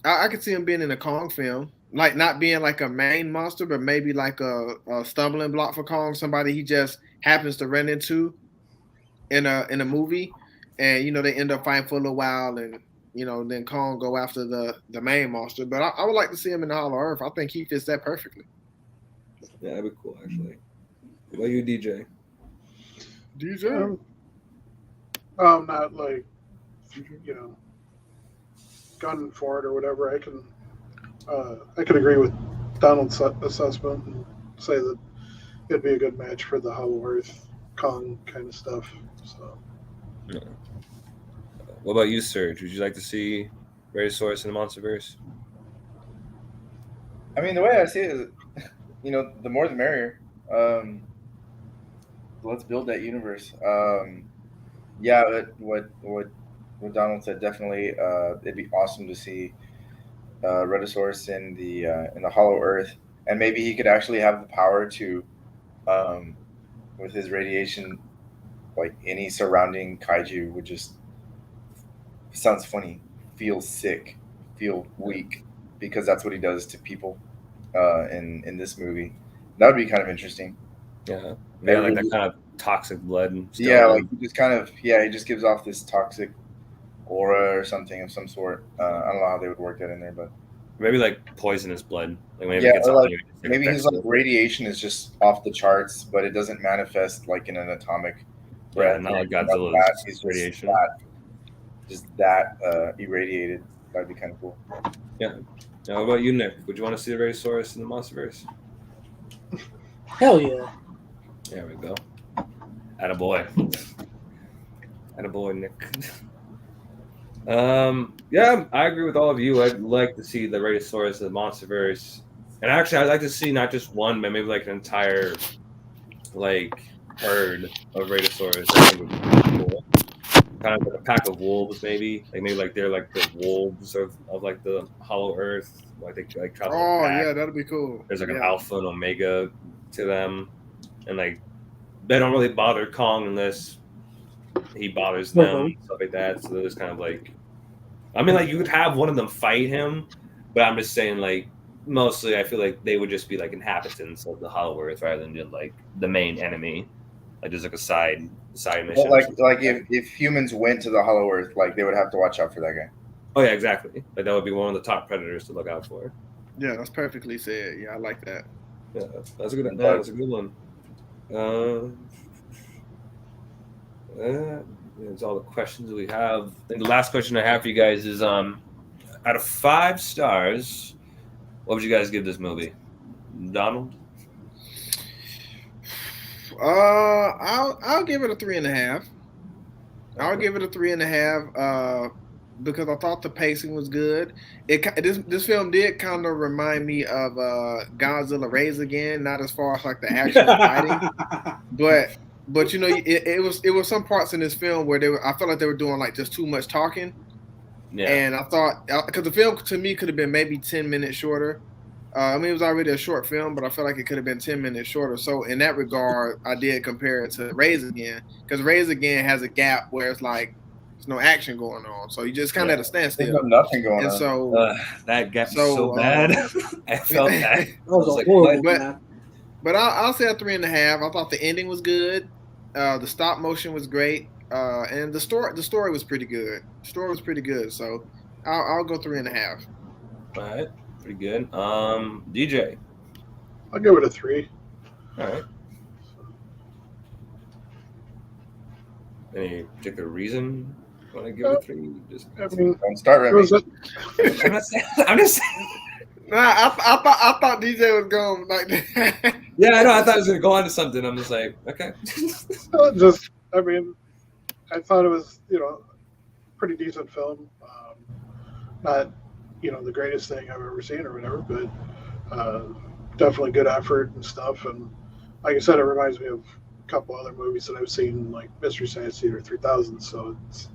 I could see him being in a Kong film, like not being like a main monster, but maybe like a stumbling block for Kong, somebody he just happens to run into in a movie, and they end up fighting for a little while, and then Kong go after the main monster. But I would like to see him in the Hollow Earth. I think he fits that perfectly. Yeah, that'd be cool, actually. What about you, DJ? Not like, gunning for it or whatever. I can agree with Donald's assessment and say that it'd be a good match for the Hollow Earth Kong kind of stuff. So. Yeah. What about you, Serge? Would you like to see Radosaurus in the MonsterVerse? I mean, the way I see it is, the more the merrier. Let's build that universe. Yeah, what Donald said, definitely. It'd be awesome to see Radosaurus in the Hollow Earth, and maybe he could actually have the power to, with his radiation, like any surrounding kaiju would just, sounds funny, feel sick, feel weak, because that's what he does to people in this movie. That would be kind of interesting. Yeah, like that kind of toxic blood. Yeah, like he just gives off this toxic aura or something of some sort. I don't know how they would work that in there, but maybe like poisonous blood. Like maybe it gets off you, maybe his radiation is just off the charts, but it doesn't manifest like in an atomic breath. Yeah, not like Godzilla's radiation. Just that irradiated. That'd be kind of cool. Yeah. Now, what about you, Nick? Would you want to see the Radosaurus in the MonsterVerse? Hell yeah. There we go. Attaboy, Nick. Yeah, I agree with all of you. I'd like to see the Radosaurus in the MonsterVerse. And actually, I'd like to see not just one, but maybe like an entire herd of Radosaurus. I think would be cool. Kind of like a pack of wolves, maybe. Maybe they're like the wolves of like the Hollow Earth. Like they travel. Oh yeah, that'd be cool. There's an alpha and omega to them, and they don't really bother Kong unless he bothers them, stuff like that. So there's kind of you could have one of them fight him, but I'm just saying mostly I feel like they would just be inhabitants of the Hollow Earth rather than just the main enemy. There's a side mission. Well, if humans went to the Hollow Earth, they would have to watch out for that guy. Oh yeah, exactly. That would be one of the top predators to look out for. Yeah, that's perfectly said. Yeah, I like that. Yeah, that's a good one. That's all the questions we have. And the last question I have for you guys is, out of 5 stars, what would you guys give this movie? Donald? I'll give it a 3.5. I'll give it a 3.5. Because I thought the pacing was good. This film did kind of remind me of Godzilla Raise Again, not as far as like the action and fighting, but you know, it was some parts in this film where I felt like they were doing like just too much talking. Yeah. And I thought, because the film to me could have been maybe 10 minutes shorter. I mean, it was already a short film, but I felt like it could have been 10 minutes shorter. So in that regard, I did compare it to Raise Again, because Raise Again has a gap where it's like there's no action going on, so you just kind of at a standstill. There's nothing going And on. so that gap is so bad. I felt that. That was like, horrible, what? man. But I'll say a 3.5. I thought the ending was good. The stop motion was great, and the story was pretty good. The story was pretty good, so I'll go 3.5. All right, pretty good. DJ. I'll give it a 3. All right. Any particular reason you want to give it a 3? Just I mean, Don't start, it Remy. was I'm not saying. I'm just saying. Nah, I thought DJ was going like that. Yeah, I know. I thought I was gonna go on to something. I'm just like, okay. I mean, I thought it was, pretty decent film. Not, the greatest thing I've ever seen or whatever, but definitely good effort and stuff. And like I said, it reminds me of a couple other movies that I've seen, like Mystery Science Theater 3000. So it's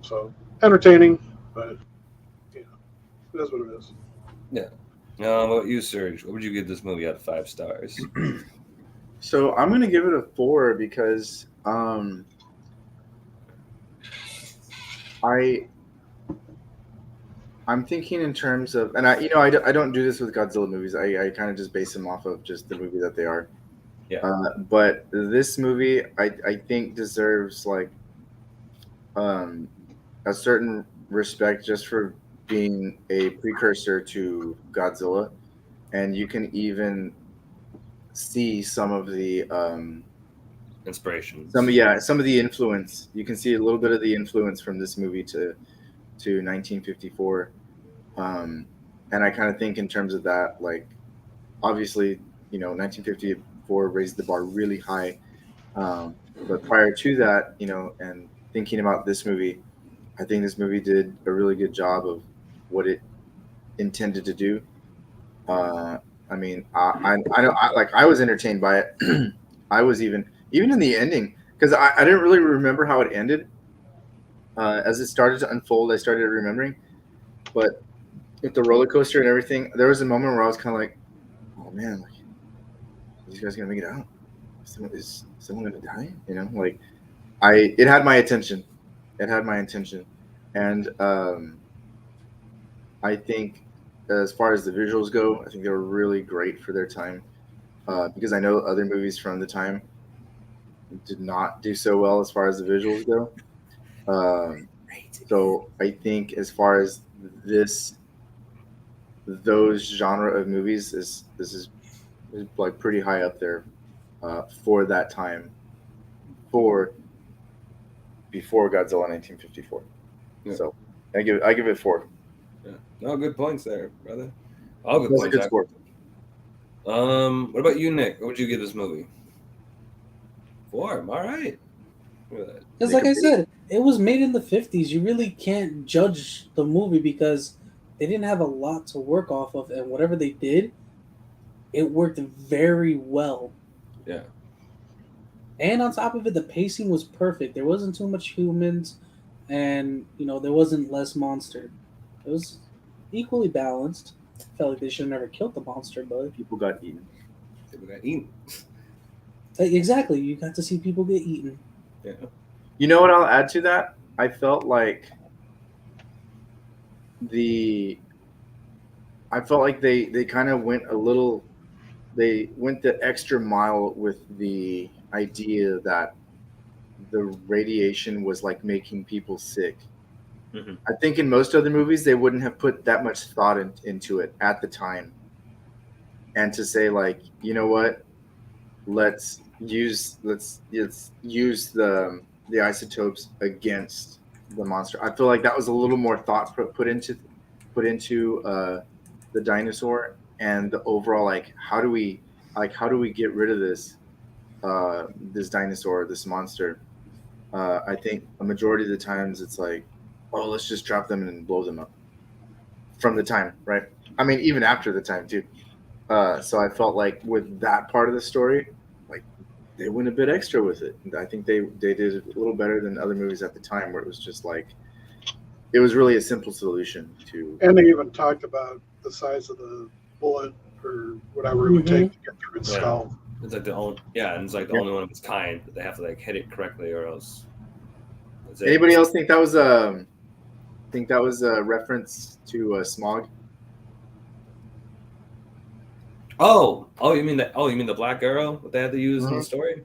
so entertaining, but it is what it is. Yeah. What about you, Serge? What would you give this movie out of 5 stars? So I'm gonna give it a 4 because I'm thinking in terms of, and I don't do this with Godzilla movies. I kind of just base them off of just the movie that they are. Yeah. But this movie, I think deserves like a certain respect just for being a precursor to Godzilla, and you can even see some of the Inspiration. some of the influence. You can see a little bit of the influence from this movie to 1954, and I kind of think in terms of that, like obviously 1954 raised the bar really high, but prior to that, and thinking about this movie, I think this movie did a really good job of what it intended to do. I mean, I was entertained by it. I was even in the ending, because I didn't really remember how it ended. As it started to unfold, I started remembering. But with the roller coaster and everything, there was a moment where I was kind of like, "Oh man, like, are these guys gonna make it out? Is someone gonna die?" Like it had my attention. It had my attention, and I think as far as the visuals go, I think they were really great for their time. Because I know other movies from the time did not do so well as far as the visuals go. So I think as far as those genre of movies, this is like pretty high up there for that time, before Godzilla 1954. Yeah. So I give it 4. Yeah. No, good points there, brother. All good That's a points. good score. What about you, Nick? What would you give this movie? 4. All right. Because, like I said, it was made in the 50s. You really can't judge the movie because they didn't have a lot to work off of, and whatever they did, it worked very well. Yeah. And on top of it, the pacing was perfect. There wasn't too much humans, and there wasn't less monster. It was equally balanced. Felt like they should have never killed the monster, but People got eaten. Exactly, you got to see people get eaten. Yeah. You know what I'll add to that? I felt like they kind of went they went the extra mile with the idea that the radiation was like making people sick. Mm-hmm. I think in most other movies they wouldn't have put that much thought into it at the time, and to say like, you know what, let's let's use the isotopes against the monster. I feel like that was a little more thought put into the dinosaur and the overall how do we get rid of this this dinosaur, this monster. I think a majority of the times it's like, oh, let's just drop them and blow them up from the time, right? I mean, even after the time too. So I felt like with that part of the story, like they went a bit extra with it. I think they did a little better than other movies at the time, where it was just like it was really a simple solution to. And they even talked about the size of the bullet or whatever it would take to get through its skull. It's like the only, and it's like the only one of its kind that they have to like hit it correctly, or else. Anybody else think that was a reference to Smog? Oh, you mean the black arrow that they had to use in the story?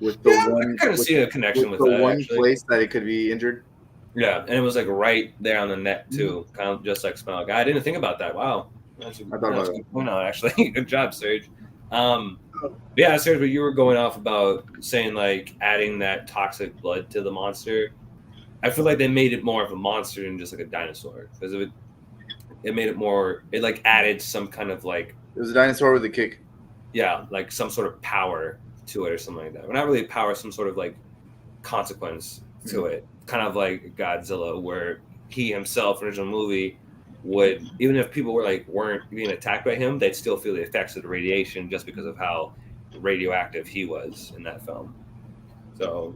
With the one, I kind of see a connection with the that. one Actually. place that it could be injured. Yeah, and it was like right there on the neck too, kind of just like Smog. I didn't think about that. Wow, that's a good point out. Actually, good job, Serge. Yeah, Serge, but you were going off about saying like adding that toxic blood to the monster. I feel like they made it more of a monster than just like a dinosaur, because it made it more. It like added some kind of like. It was a dinosaur with a kick. Yeah, like some sort of power to it or something like that. Well, not really power, some sort of like consequence to it. Kind of like Godzilla, where he himself in the original movie would, even if people weren't being attacked by him, they'd still feel the effects of the radiation just because of how radioactive he was in that film. So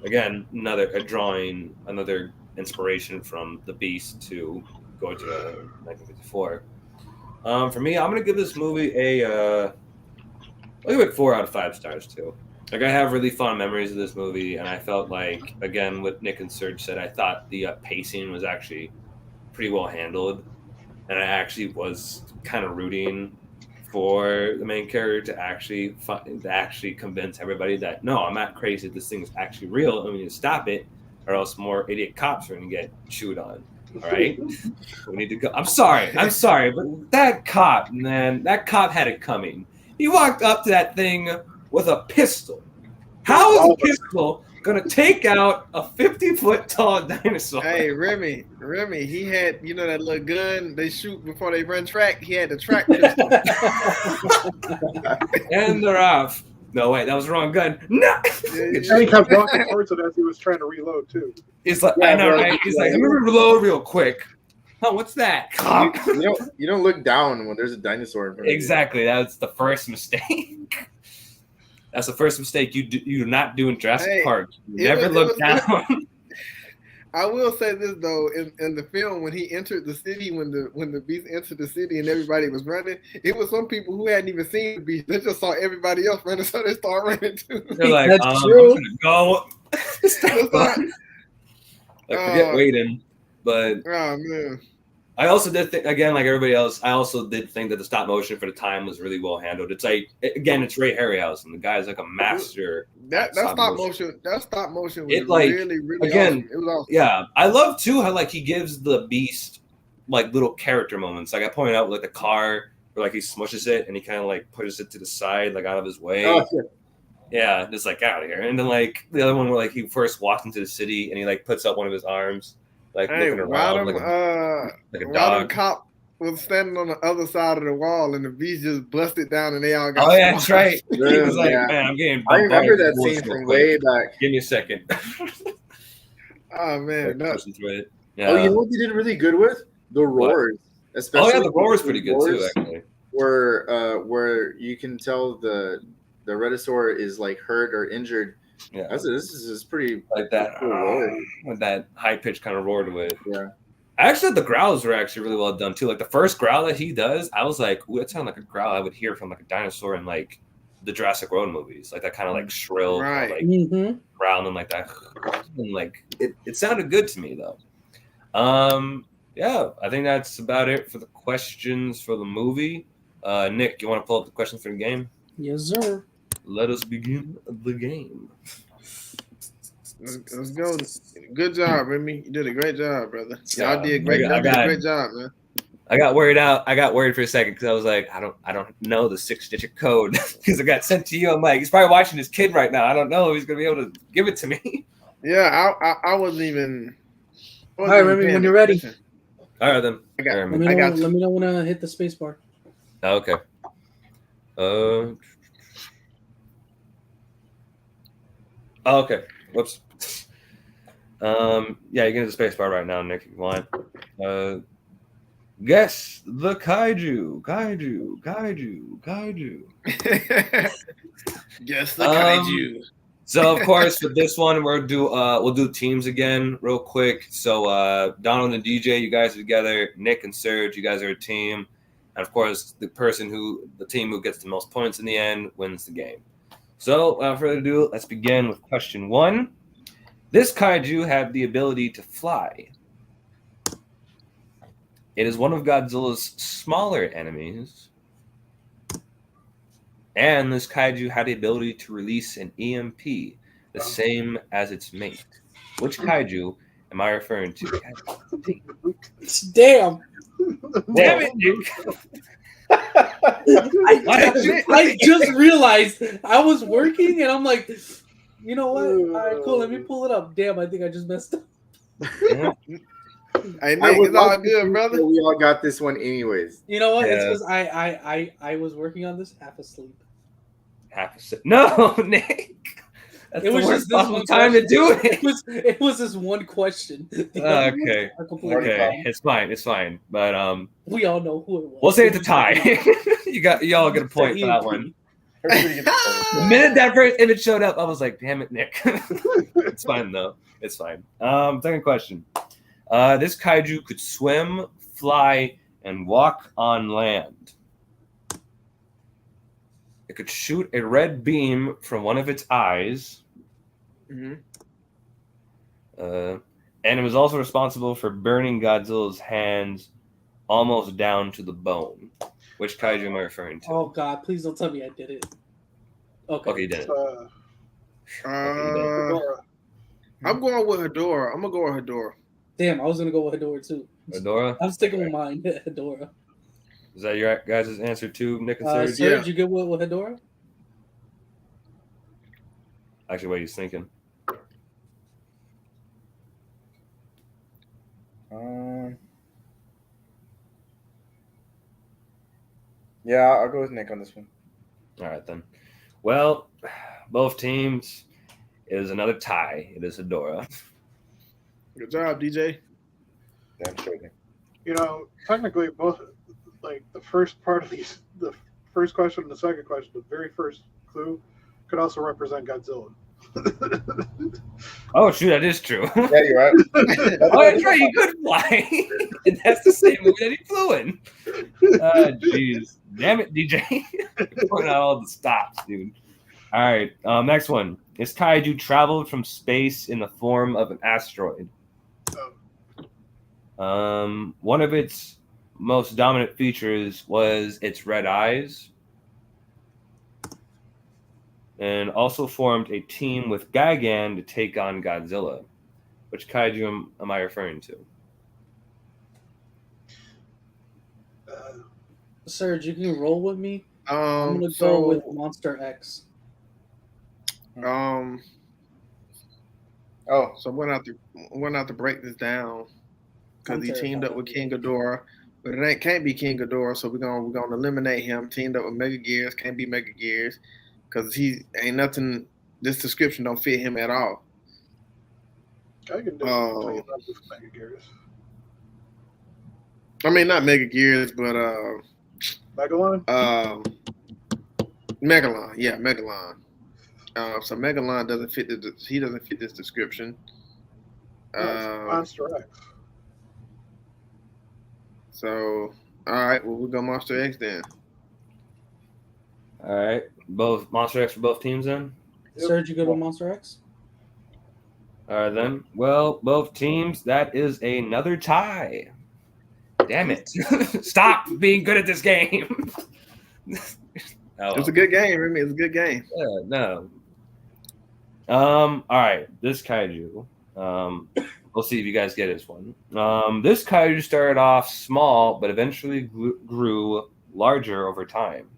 again, another inspiration from The Beast to go to 1954. For me, I'm gonna give this movie I'll give it 4 out of 5 stars too. Like, I have really fond memories of this movie, and I felt like, again, what Nick and Serge said, I thought the pacing was actually pretty well handled, and I actually was kind of rooting for the main character to actually convince everybody that, no, I'm not crazy, this thing is actually real, and we need to stop it, or else more idiot cops are going to get chewed on. All right, we need to go. I'm sorry, but that cop had it coming. He walked up to that thing with a pistol. How is a pistol gonna take out a 50-foot tall dinosaur? Hey, Remy, he had, that little gun they shoot before they run track. He had the track pistol. And they're off. No, wait, that was the wrong gun. No. And he kept walking towards it as he was trying to reload too. It's like, I know, right? He's like, let me reload real quick. Oh, what's that? You don't look down when there's a dinosaur in front of you. Exactly. That's the first mistake. That's the first mistake you do not do in Jurassic Park. You never look down. I will say this though, in the film, when he entered the city, when the beast entered the city and everybody was running, it was some people who hadn't even seen the beast. They just saw everybody else running, so they start running too. They're like, That's true. I'm gonna go. Forget waiting. But oh man. I also did think, again, like everybody else, I also did think that the stop motion for the time was really well handled. It's like, again, it's Ray Harryhausen. The guy's like a master. That stop motion was really again, awesome. It was awesome. Yeah, I love too how like he gives the beast like little character moments. Like I pointed out, like the car where like he smushes it and he kind of like pushes it to the side, like out of his way. Oh, shit. Yeah, just like out of here. And then like the other one where like he first walked into the city and he like puts up one of his arms. Like looking around like a dog. Cop was standing on the other side of the wall, and the beast just busted down, and they all got. Oh yeah, that's right. He was like, yeah. "Man, I'm getting." I remember that scene from way back. Give me a second. Oh man, no. Yeah. Oh, you know what they did really good with? The roars. Especially the roars pretty good too, actually. Where you can tell the Rhedosaur is like hurt or injured. Yeah, this is pretty like that cool with that high pitch kind of roar to it. Yeah, I actually thought the growls were actually really well done too. Like the first growl that he does, I was like, "Ooh, that sounded like a growl I would hear from like a dinosaur in like the Jurassic World movies, like that kind of like shrill, right. Kind of, like growling like that, and like it sounded good to me though. Yeah, I think that's about it for the questions for the movie. Nick, you want to pull up the questions for the game? Yes, sir. Let us begin the game. Let's go. Good job, Remy. You did a great job, brother. Yeah, Y'all did great. Y'all did a great job, man. I got worried out. I got worried for a second because I was like, I don't know the 6-digit code because it got sent to you. I'm like, he's probably watching his kid right now. I don't know if he's gonna be able to give it to me. Yeah, I wasn't even. All right, Remy, when you're ready. All right, then. I got. All right, Let me know when I hit the space bar. okay. Okay. Whoops. Yeah, you can hit the space bar right now, Nick, if you want. Guess the kaiju. Guess the kaiju. So of course, for this one, we'll do teams again real quick. So Donald and DJ, you guys are together. Nick and Serge, you guys are a team. And of course, the team who gets the most points in the end wins the game. So without further ado, let's begin with question 1. This kaiju had the ability to fly. It is one of Godzilla's smaller enemies. And this kaiju had the ability to release an EMP, the same as its mate. Which kaiju am I referring to? Damn. Damn it, Nick. I just realized I was working and I'm like, you know what? All right, cool. Let me pull it up. Damn, I think I just messed up. Hey, Nick, it's all good, brother. We all got this one anyways. You know what? Yeah. It's because I was working on this half asleep. No, Nick. That's It was the just worst this possible one time to do question. it. It was this one question. The other ones Okay. are completely Okay, fine. it's fine. But We all know who it was. we'll say it's a tie. Y'all get a point for that one. The minute that first image showed up, I was like, damn it, Nick. It's fine though. It's fine. Second question. This kaiju could swim, fly, and walk on land. It could shoot a red beam from one of its eyes. Mm-hmm. And it was also responsible for burning Godzilla's hands almost down to the bone. Which kaiju am I referring to? Oh God! Please don't tell me I did it. Okay, you did it. I'm going with Hedorah. I'm gonna go with Hedorah. Damn, I was gonna go with Hedorah too. Hedorah? I'm sticking with mine, Hedorah. Is that your guys' answer too, Nick and Serge, Serge? you good with Hedorah? Actually, what are you thinking? Yeah, I'll go with Nick on this one. All right, then. Well, both teams is another tie. It is Hedorah. Good job, DJ. Damn straight, Nick. You know, technically, both, like, the first part of these, the first question and the second question, the very first clue could also represent Godzilla. Oh, shoot, that is true. Yeah, you're right. Oh, that's right. He could fly. And that's the same movie that he flew in. Jeez. Damn it, DJ. You're putting out all the stops, dude. All right. Next one. This kaiju traveled from space in the form of an asteroid. One of its most dominant features was its red eyes, and also formed a team with Gigan to take on Godzilla. Which kaiju am I referring to? Serge, you can roll with me. I'm gonna So go with Monster X. so we're gonna have to break this down because he teamed up with King Ghidorah, but it can't be King Ghidorah, so we're gonna eliminate him. Teamed up with Mega Gears, can't be Mega Gears because he ain't nothing. This description don't fit him at all. I can do it with Mega Gears. I mean, not Mega Gears, but Megalon? Megalon, yeah, Megalon. So Megalon doesn't fit he doesn't fit this description. Monster X. So, all right, well, we'll go Monster X then. All right. Both Monster X for both teams then? Yep. Serge, you good with Monster X? All right, then. Well, both teams, that is another tie. Damn it. Stop being good at this game. It's a good game, Remy. It's a good game. Yeah, no. All right. This kaiju We'll see if you guys get this one. This kaiju started off small, but eventually grew larger over time.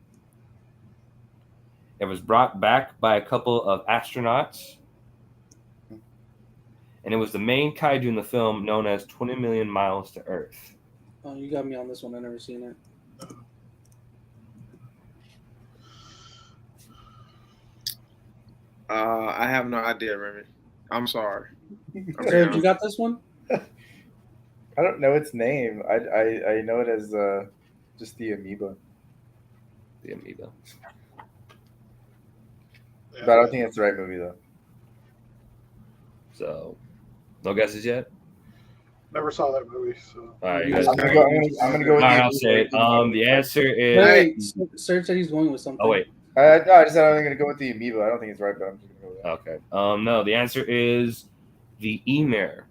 It was brought back by a couple of astronauts, and it was the main kaiju in the film, known as 20 Million Miles to Earth. Oh, you got me on this one. I've never seen it. I have no idea, Remy. I'm sorry. Sir, you got this one? I don't know its name. I know it as just the amoeba. The amoeba. Yeah, But I don't think it's the right movie though. So, no guesses yet? never saw that movie. So All right, you guys. I'm gonna go with All right, the I'll say it. The answer is. Wait, Sir said he's going with something. Oh wait. No, I just said I'm gonna go with the amoeba. I don't think it's right, but I'm just gonna go with that. Okay. No, the answer is the emir.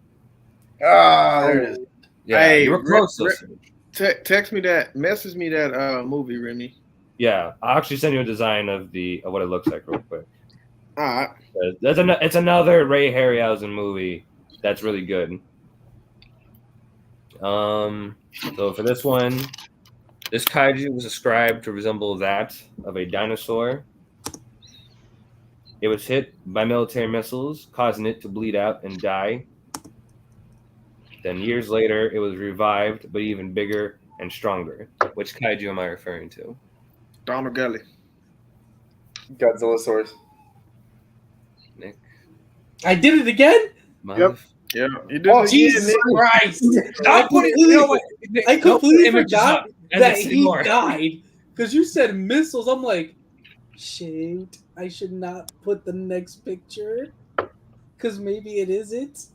Ah, there it is. Yeah, Hey, you were close. Text me that. Message me that movie, Remy. Yeah, I'll actually send you a design of what it looks like real quick. All right. It's another Ray Harryhausen movie that's really good. So for this one, this kaiju was ascribed to resemble that of a dinosaur. It was hit by military missiles, causing it to bleed out and die. Then years later, it was revived, but even bigger and stronger. Which kaiju am I referring to? Donald Gully. Godzillasaurus. Nick? I did it again? Yep. Yeah, you did Oh, it again, Jesus Nick. Christ! I completely forgot that he died because you said missiles. I'm like, shoot, I should not put the next picture because maybe it isn't.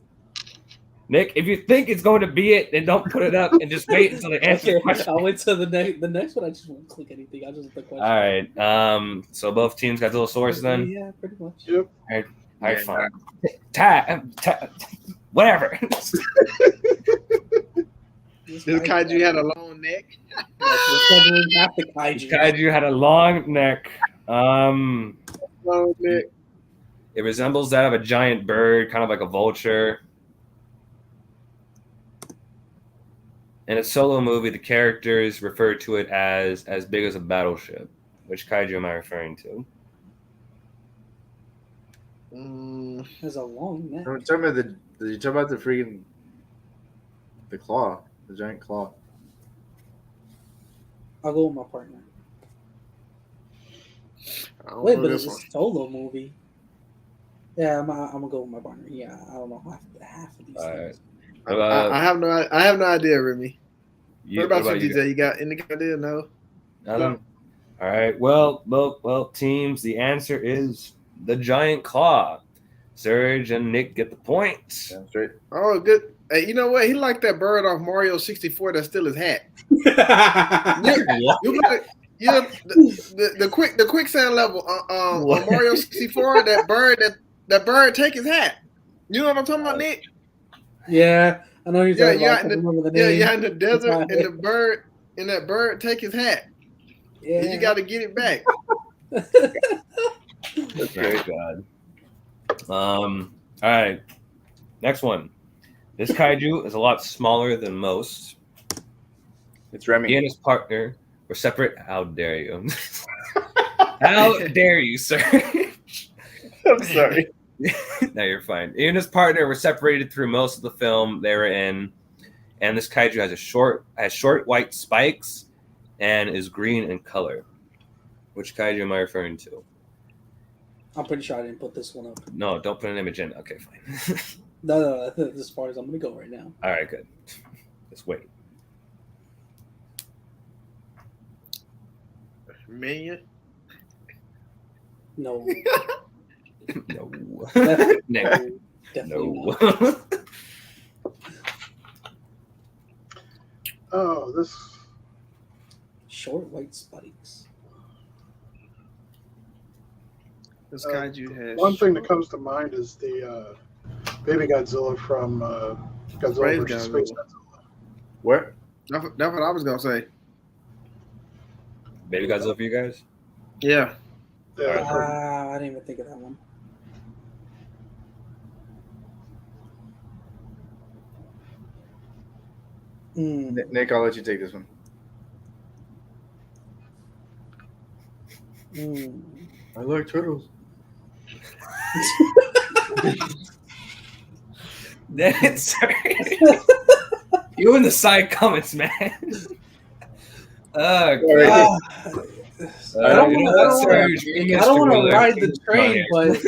Nick, if you think it's going to be it, then don't put it up and just wait until they answer the question. I'll wait till the next one. I just won't click anything. I'll just the question. All right. So both teams got little source then. Yeah, pretty much. Yep. All right, fine. Whatever. This kaiju had a long neck. Half the kaiju. Kaiju had a long neck. Long neck. It resembles that of a giant bird, kind of like a vulture. In a solo movie, the characters refer to it as big as a battleship. Which kaiju am I referring to? Has a long neck. I'm talking about you talk about the freaking the claw, the giant claw. I'll go with my partner. I don't Wait, know but this it's one. a solo movie. Yeah, I'm gonna go with my partner. Yeah, I don't know half of these All things. I have no idea, Remy. What about you, guys? DJ? You got any idea? No. Nothing? All right. Well, teams. The answer is the giant claw. Serge and Nick get the points. That's right. Oh, good. Hey, you know what? He liked that bird off Mario 64 that's still his hat. The quicksand level on Mario 64, that bird take his hat. You know what I'm talking about, Nick? Yeah, I know you're talking about. I remember the name. Yeah, in the desert, and that bird take his hat. Yeah. And you got to get it back. That's very good. All right. Next one. This kaiju is a lot smaller than most. It's Remy. He and his partner were separate. How dare you? How dare you, sir? I'm sorry. No, you're fine. He and his partner were separated through most of the film they were in, and this kaiju has short white spikes and is green in color. Which kaiju am I referring to? I'm pretty sure I didn't put this one up. No, don't put an image in. Okay, fine. No, as far as I'm gonna go right now. All right, good. Just wait. Minion? No. No. Definitely, No. definitely No. not. Oh, this. Short white spikes. This kaiju has One thing that comes to mind is the baby Godzilla from Godzilla Space vs. Space Godzilla. What? That's what I was gonna say. Baby Godzilla for you guys? Yeah. Yeah, I didn't even think of that one. Nick, I'll let you take this one. I like turtles. Sorry. You in the side comments, man. I don't want to ride the train, but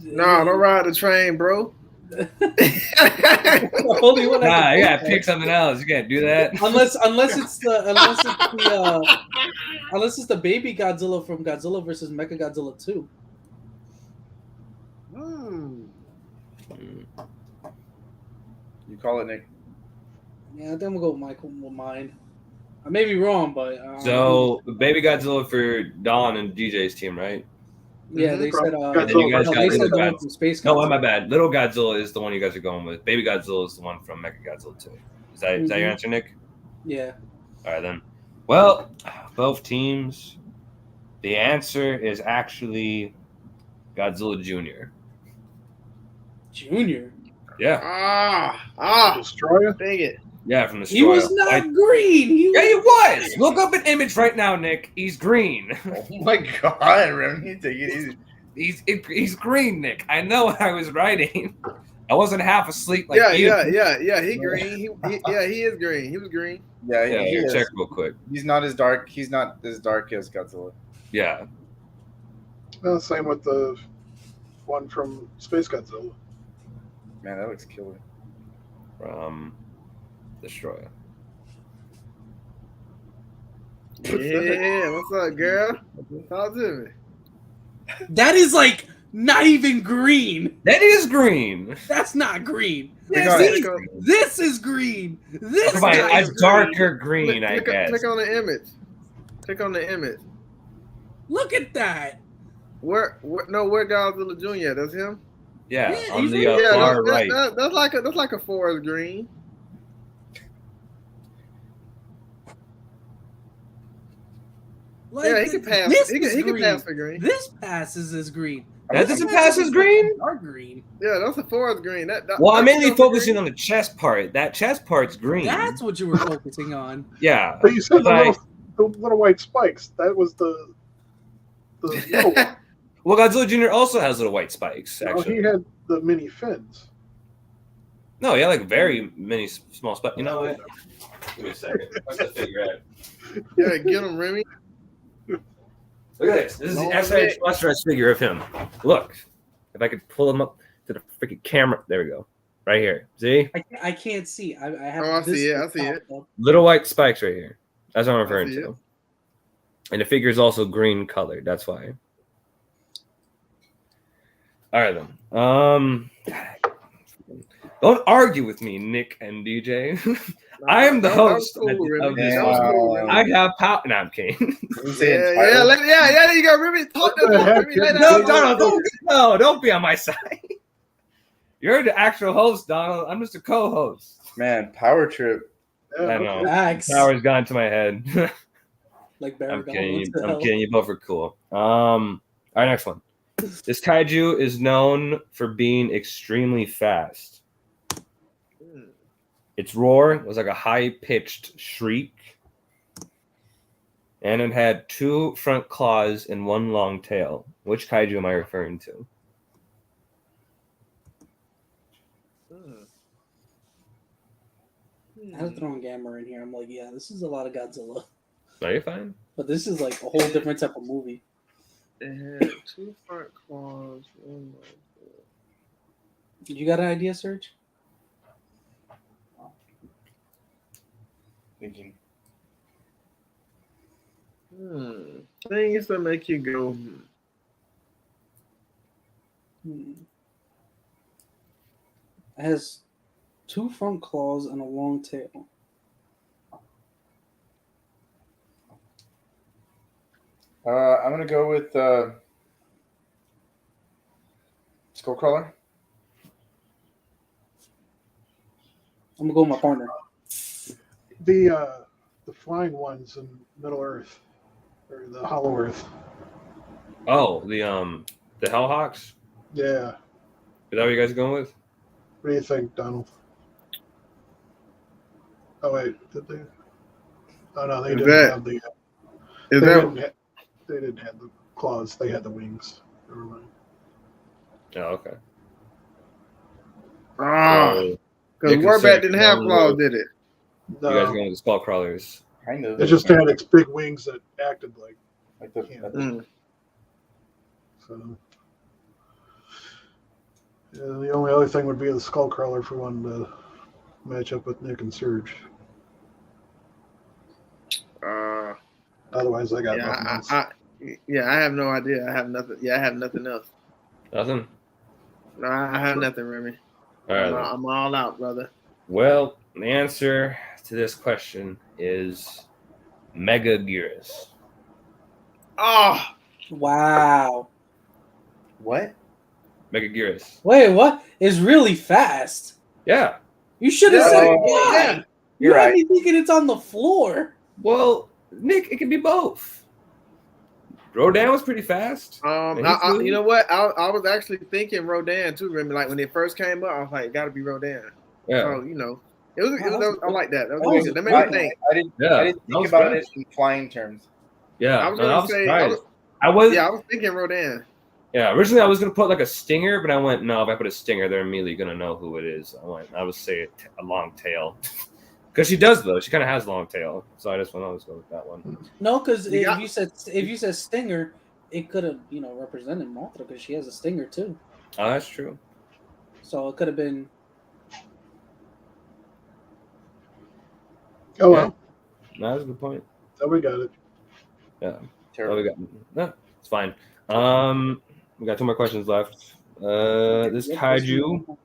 no, don't ride the train, bro. Only one nah, you gotta pick something else. You can't do that. Unless it's the baby Godzilla from Godzilla versus Mechagodzilla 2. You call it, Nick. Yeah, then we'll go with Michael. With mine. I may be wrong, but so baby Godzilla for Don and DJ's team, right? Yeah, they said. And then you guys got they said the Little one from Space Godzilla. No, my bad. Little Godzilla is the one you guys are going with. Baby Godzilla is the one from Mechagodzilla 2. Is that your answer, Nick? Yeah. All right then. Well, both teams. The answer is actually Godzilla Jr. Junior. Yeah. Destroyer. Dang it. Yeah, from the He was not green. Yeah, he was. Look up an image right now, Nick. He's green. Oh my God, Remy, take it easy. He's green, Nick. I know what I was writing. I wasn't half asleep like you. Yeah. He green. He is green. He was green. Yeah, he is. Check real quick. He's not as dark. He's not as dark as Godzilla. Yeah. Well, same with the one from Space Godzilla. Man, that looks killer. Destroyer. Yeah, what's up, girl? Talk to me. That is like not even green. That is green. That's not green. This is green. This is a darker green, I guess. Click on the image. Click on the image. Look at that. Where Godzilla Jr. That's him. Yeah, on the far right. That's like a forest green. Like, yeah, he can pass. He can pass for green. This passes as green. That doesn't pass as green. Dark green. Yeah, that's a forest green. Well, I'm mainly focusing on the chest part. That chest part's green. That's what you were focusing on. Yeah. But you said the little white spikes. That was the little one. Well, Godzilla Jr. also has little white spikes. Actually, he had the mini fins. No, he had like very many small spikes. You know what? Give me a second. Let's just figure out. Yeah, get him, Remy. Look at this. This is the SH Plus figure of him. Look, if I could pull him up to the freaking camera. There we go. Right here. See? I can't see. I have. I see it. I see it. Little white spikes right here. That's what I'm referring to. And the figure is also green colored. That's why. All right then. Don't argue with me, Nick and DJ. I am the host of this. I have power. No, I'm kidding. Yeah. You got Remy. Talk to Remy. No, Donald, don't be on my side. You're the actual host, Donald. I'm just a co-host. Man, power trip. I know. Power's gone to my head. Like I'm kidding. You both are cool. All right, next one. This kaiju is known for being extremely fast. Its roar was like a high-pitched shriek, and it had 2 front claws and 1 long tail. Which kaiju am I referring to? I was throwing Gamma in here. I'm like, yeah, this is a lot of Godzilla. No, you're fine. But this is like a whole different type of movie. It had 2 front claws. You got an idea, Serge? Thinking. Things that make you go. It has 2 front claws and a long tail. I'm gonna go with Skullcrawler. I'm gonna go with my partner. The flying ones in Middle Earth, or the Hollow Earth. Oh, the Hellhawks? Yeah. Is that what you guys are going with? What do you think, Donald? Oh wait, did they? Oh no, they Is didn't that- have the. Is They that didn't have the claws. They had the wings. Never mind. Oh, okay. because Nick and Warbat Serge didn't have going claws, with- did it? You guys No, going with the skull crawlers? Kind of. it just had its big wings that acted like. Like the, Yeah. Mm. So. Yeah, the only other thing would be the skull crawler if we wanted to match up with Nick and Surge. Otherwise, I got nothing else. I have no idea. I have nothing. Yeah, I have nothing else. Nothing. No, I have nothing, Remy. All right. I'm all out, brother. Well, the answer to this question is Mega Gearus. Oh, Wow. what? Mega Gearus. Wait, what? It's really fast. Yeah. You should have said Yeah. why. You You're had right. me thinking it's on the floor. Well, Nick, it can be both. Rodan was pretty fast. And he flew. you know what? I was actually thinking Rodan too, Remy. Like when it first came up, I was like, it got to be Rodan. Yeah. So I like that. That That was was good. That a made good me think. I didn't I think was about good. it in flying terms. Yeah. I was no, gonna I was say, surprised. I I was thinking Rodan. Yeah, originally I was gonna put like a stinger, but I went no. If I put a stinger, they're immediately gonna know who it is. I would say a long tail, because she does though. She kind of has a long tail, so I just went. I'll just go with that one. No, because You got- if you said stinger, it could have represented Mothra because she has a stinger too. Oh, that's true. So it could have been. Oh well, No, that's a good point. so we got it. Yeah. Oh, Terrible. we got. No, it's fine. We got 2 more questions left. This kaiju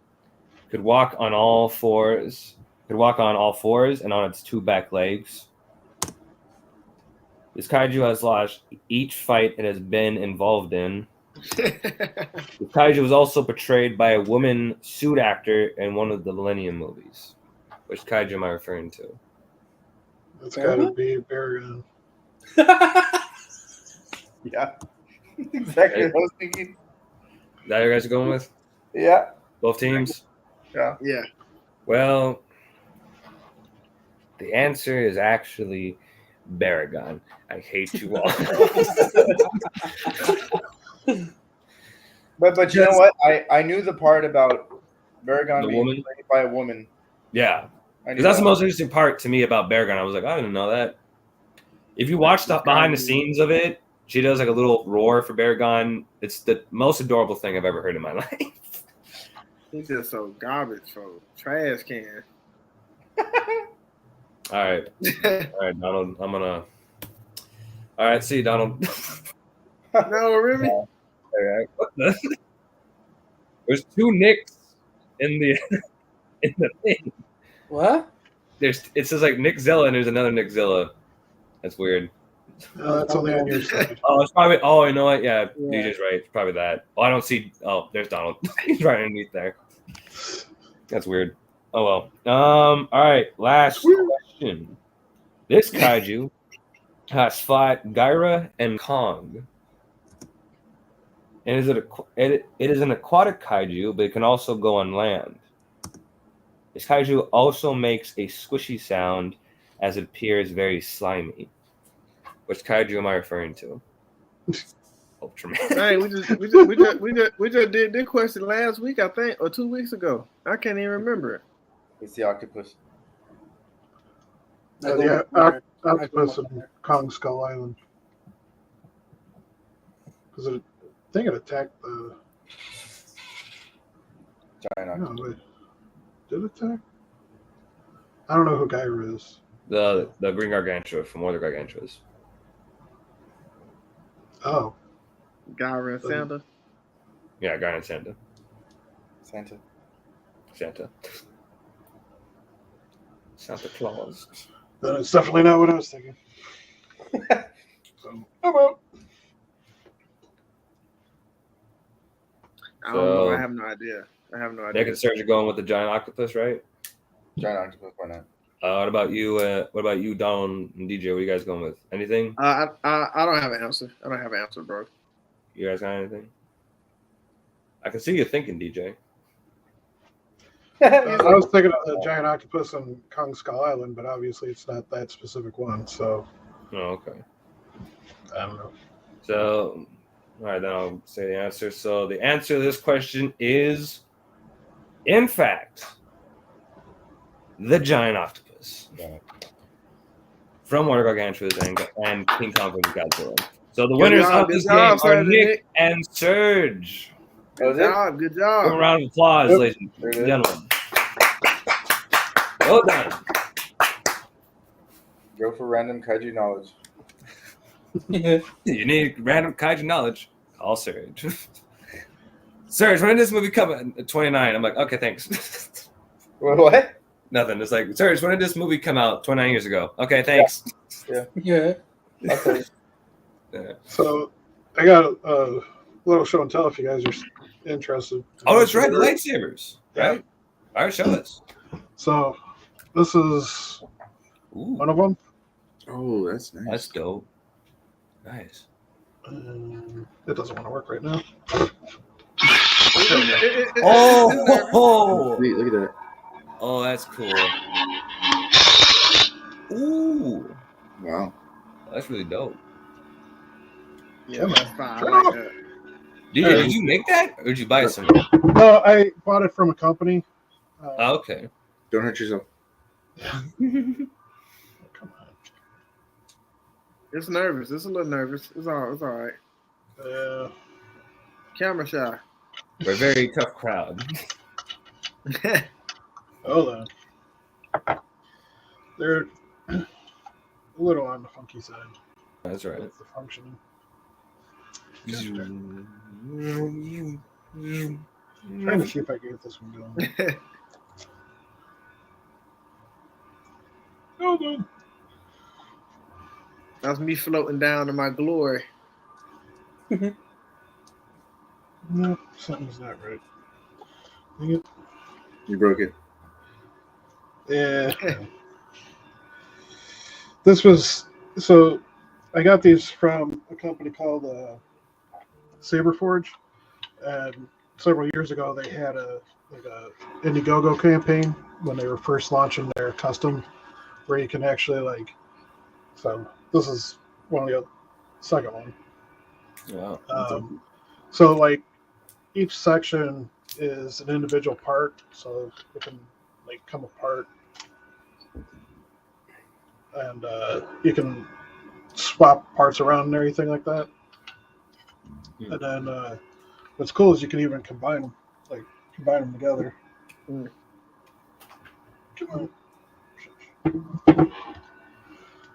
could walk on all fours. Could walk on all fours and on its 2 back legs. This kaiju has lost each fight it has been involved in. The kaiju was also portrayed by a woman suit actor in one of the Millennium movies. Which kaiju am I referring to? It's got to be Baragon. Yeah. Exactly what I was thinking. Is that what you guys are going with? Yeah. Both teams? Yeah. Yeah. Well, the answer is actually Baragon. I hate you all. But you know what? I knew the part about Baragon The being woman? played by a woman. Yeah. I knew Because that's that. the most interesting part to me about Baragon. I was like, I didn't know that. If you watch the behind the scenes of it, she does like a little roar for Baragon. It's the most adorable thing I've ever heard in my life. He's just so garbage, for trash can. All right, Donald. I'm gonna. All right, see, Donald. No, Remy. All right, what the? There's 2 Nicks in the thing. What? It says like Nick Zilla and there's another Nick Zilla. That's weird. That's only on your side. Oh, it's probably. Oh, you know what? Yeah, Yeah. DJ's right. It's probably that. Oh, I don't see. Oh, there's Donald. He's right underneath there. That's weird. Oh well. All right. Last question. This kaiju has fought Gyra and Kong. And it is an aquatic kaiju, but it can also go on land. This kaiju also makes a squishy sound as it appears very slimy. Which kaiju am I referring to? Ultraman. Hey, we just did this question last week, I think, or 2 weeks ago. I can't even remember it. It's the octopus. Yeah, Octopus and Kong Skull Island. Because I think it attacked the. Giant octopus. No, wait. Did it attack? I don't know who Gyra is. The Green Gargantua from War of the Gargantuas. Oh, Gyra and Santa. Yeah, Gyra and Santa. Santa. Santa Claus. then it's definitely not what I was thinking. So, oh well. I don't know. So- I have no idea. Nick and Serge are going with the giant octopus, right? Giant octopus, why not? What about you? What about you, Donald and DJ? What are you guys going with? Anything? I don't have an answer. I don't have an answer, bro. You guys got anything? I can see you thinking, DJ. I was thinking of the giant octopus on Kong Skull Island, but obviously it's not that specific one. So Oh, okay. I don't know. So, all right, then I'll say the answer. So the answer to this question is, in fact, the giant octopus from Water Gargantuas and King Kong vs. Godzilla. So the winners of this game are Nick and Serge. Good job. Good Give a job. round of applause, ladies and gentlemen. Well done. Go for random kaiju knowledge. You need random kaiju knowledge? Call Serge. Serge, when did this movie come out? 29. I'm like, okay, thanks. What? Nothing. It's like, Serge, when did this movie come out? 29 years ago. Okay, thanks. Yeah. Okay. Yeah. So I got a little show and tell if you guys are interested. Oh, that's right. The lightsabers. Right? All right, show us. So this is Ooh, one of them. Oh, that's nice. that's dope. Nice. It doesn't want to work right now. Oh, Wait, look at that. oh, that's cool. Ooh, Wow. that's really dope. Yeah, that's fine. I Turn like off. that. Did you make that, or did you buy it somewhere? No, I bought it from a company. Oh, okay. Don't hurt yourself. Come on. It's nervous. It's a little nervous. It's all right. Camera shy. We're a very tough crowd. Hold on. They're a little on the funky side. That's right. With the functioning. Trying to see if I can get this one going. Hold on. That's me floating down in my glory. No, something's not right. Dang it. You broke it. Yeah. This was so. I got these from a company called Saberforge, and several years ago they had a Indiegogo campaign when they were first launching their custom, where you can actually So this is one of the second one. Yeah. So each section is an individual part, so it can come apart, and you can swap parts around and everything like that. And then what's cool is you can even combine them together. Come on.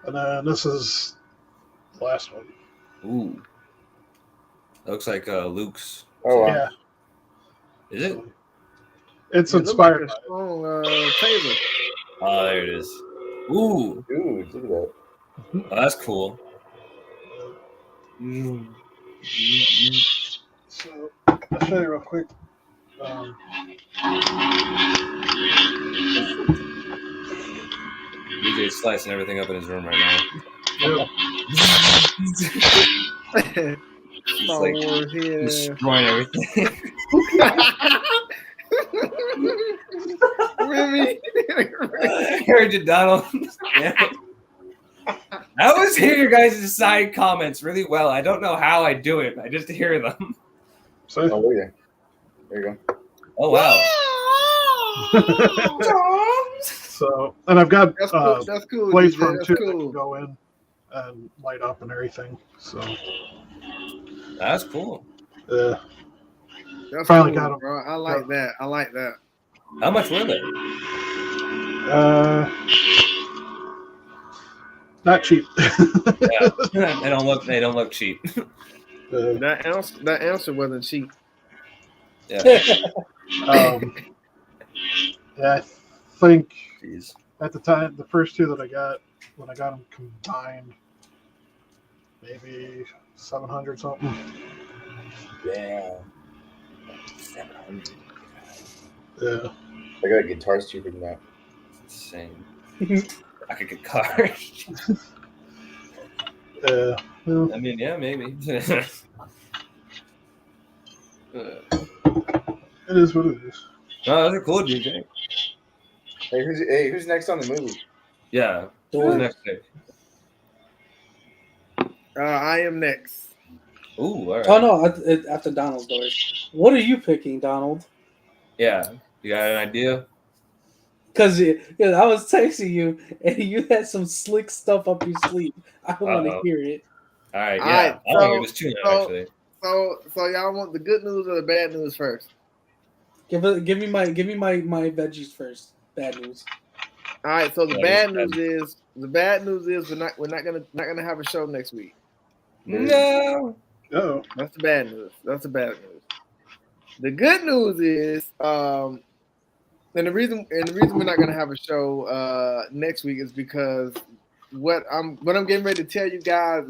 And then this is the last one. Ooh. That looks like Luke's. Oh, wow. Yeah, Is it? it's It looks inspired. like a strong taser. Oh, there it is. Ooh. Dude, look at that. Oh, that's cool. So I'll show you real quick. DJ's slicing everything up in his room right now. He's Star like Wars here. destroying everything. Remy. I heard you, Donald. Yeah. I always hear your guys' side comments really well. I don't know how I do it. I just hear them. So Oh, look at that. There you go. Oh, wow. So, and I've got That's cool. That's cool. plates DJ. from That's too that cool. can go in and light up and everything. So That's cool. That's finally cool, got 'em. bro. I like that. I like that. How much were they? Not cheap. Yeah. They don't look cheap. That answer wasn't cheap. Yeah. Yeah, I think Jeez. at the time, the first two that I got, when I got them combined, maybe 700 something. Damn. 700. Yeah. I got guitars cheaper than that. It's insane. I could get cars. Well, I mean, yeah, maybe. it is what it is. No, those are cool, DJ. Who's next on the movie? Yeah. Doors. Who's next pick? I am next. Ooh, all right. Oh no, after Donald's doors. What are you picking, Donald? Yeah. You got an idea? Because I was texting you and you had some slick stuff up your sleeve. I want to Uh-oh. hear it. All right. All Yeah. right, I want to hear this too now, actually. So y'all want the good news or the bad news first? Give me my veggies first. Bad news. All right. So the Yeah, bad news is we're not gonna have a show next week. No. Oh, That's the bad news. That's the bad news. The good news is, and the reason we're not gonna have a show next week is because what I'm getting ready to tell you guys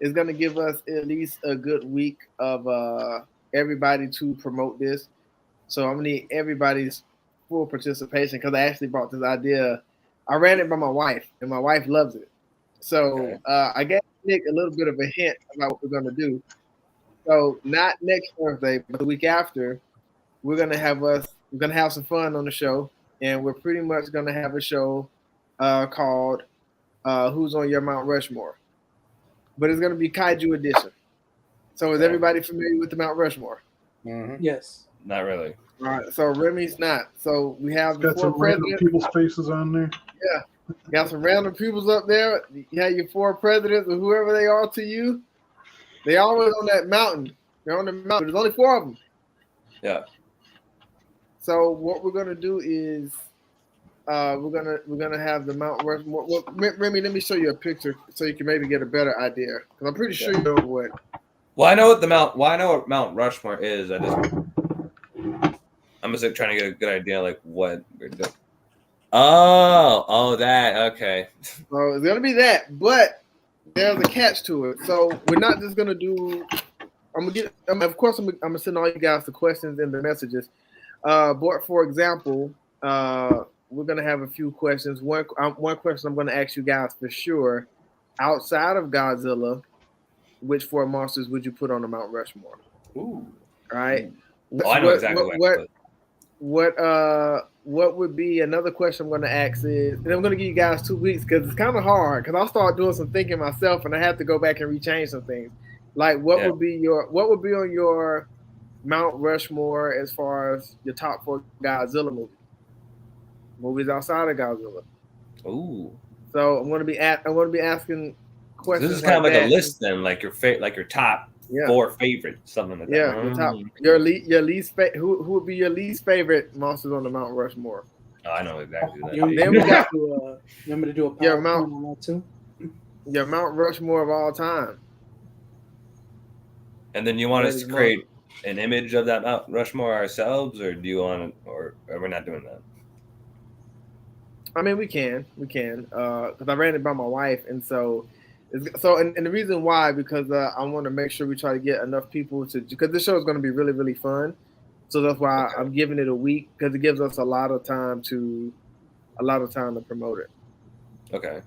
is gonna give us at least a good week of everybody to promote this. So I'm gonna need everybody's full participation because I actually brought this idea. I ran it by my wife, and my wife loves it. So I gave Nick a little bit of a hint about what we're gonna do. So not next Thursday, but the week after, we're gonna have some fun on the show, and we're pretty much gonna have a show called "Who's on Your Mount Rushmore," but it's gonna be Kaiju edition. So is everybody familiar with the Mount Rushmore? Mm-hmm. Yes. Not really. All right. So Remy's not. So we have the got some four random presidents. people's faces on there. Got some random peoples up there. You have your four presidents or whoever they are to you. They always on that mountain. They're on the mountain. There's only four of them. Yeah. So what we're gonna do is we're gonna have the Mount Rushmore. Well, Remy, let me show you a picture so you can maybe get a better idea. Because I'm pretty sure you know what. Well, I know what Mount Rushmore is. I'm just trying to get a good idea, like what we're doing. Oh, that. Okay. So it's gonna be that, but there's a catch to it. So we're not just gonna do. I'm gonna send all you guys the questions and the messages. But for example, we're gonna have a few questions. One question I'm gonna ask you guys for sure. Outside of Godzilla, which four monsters would you put on the Mount Rushmore? Ooh. All right. Oh, I know exactly What would be another question I'm going to ask is, and I'm going to give you guys 2 weeks because it's kind of hard because I'll start doing some thinking myself and I have to go back and rechange some things. Like what would be on your Mount Rushmore as far as your top 4 Godzilla movies outside of Godzilla? Ooh. So I'm going to be asking questions. This is kind of like that. a list then, like your top 4 favorites, something like that. Yeah, your least who would be your least favorite monsters on the Mount Rushmore? Oh, I know exactly that. You want me to do a PowerPoint on that too? Your Mount Rushmore of all time. And then you want us to create an image of that Mount Rushmore ourselves, or do you want, or we're not doing that? I mean, we can, because I ran it by my wife, and so the reason why, because I want to make sure we try to get enough people because this show is going to be really, really fun. So that's why I'm giving it a week because it gives us a lot of time to promote it. Okay.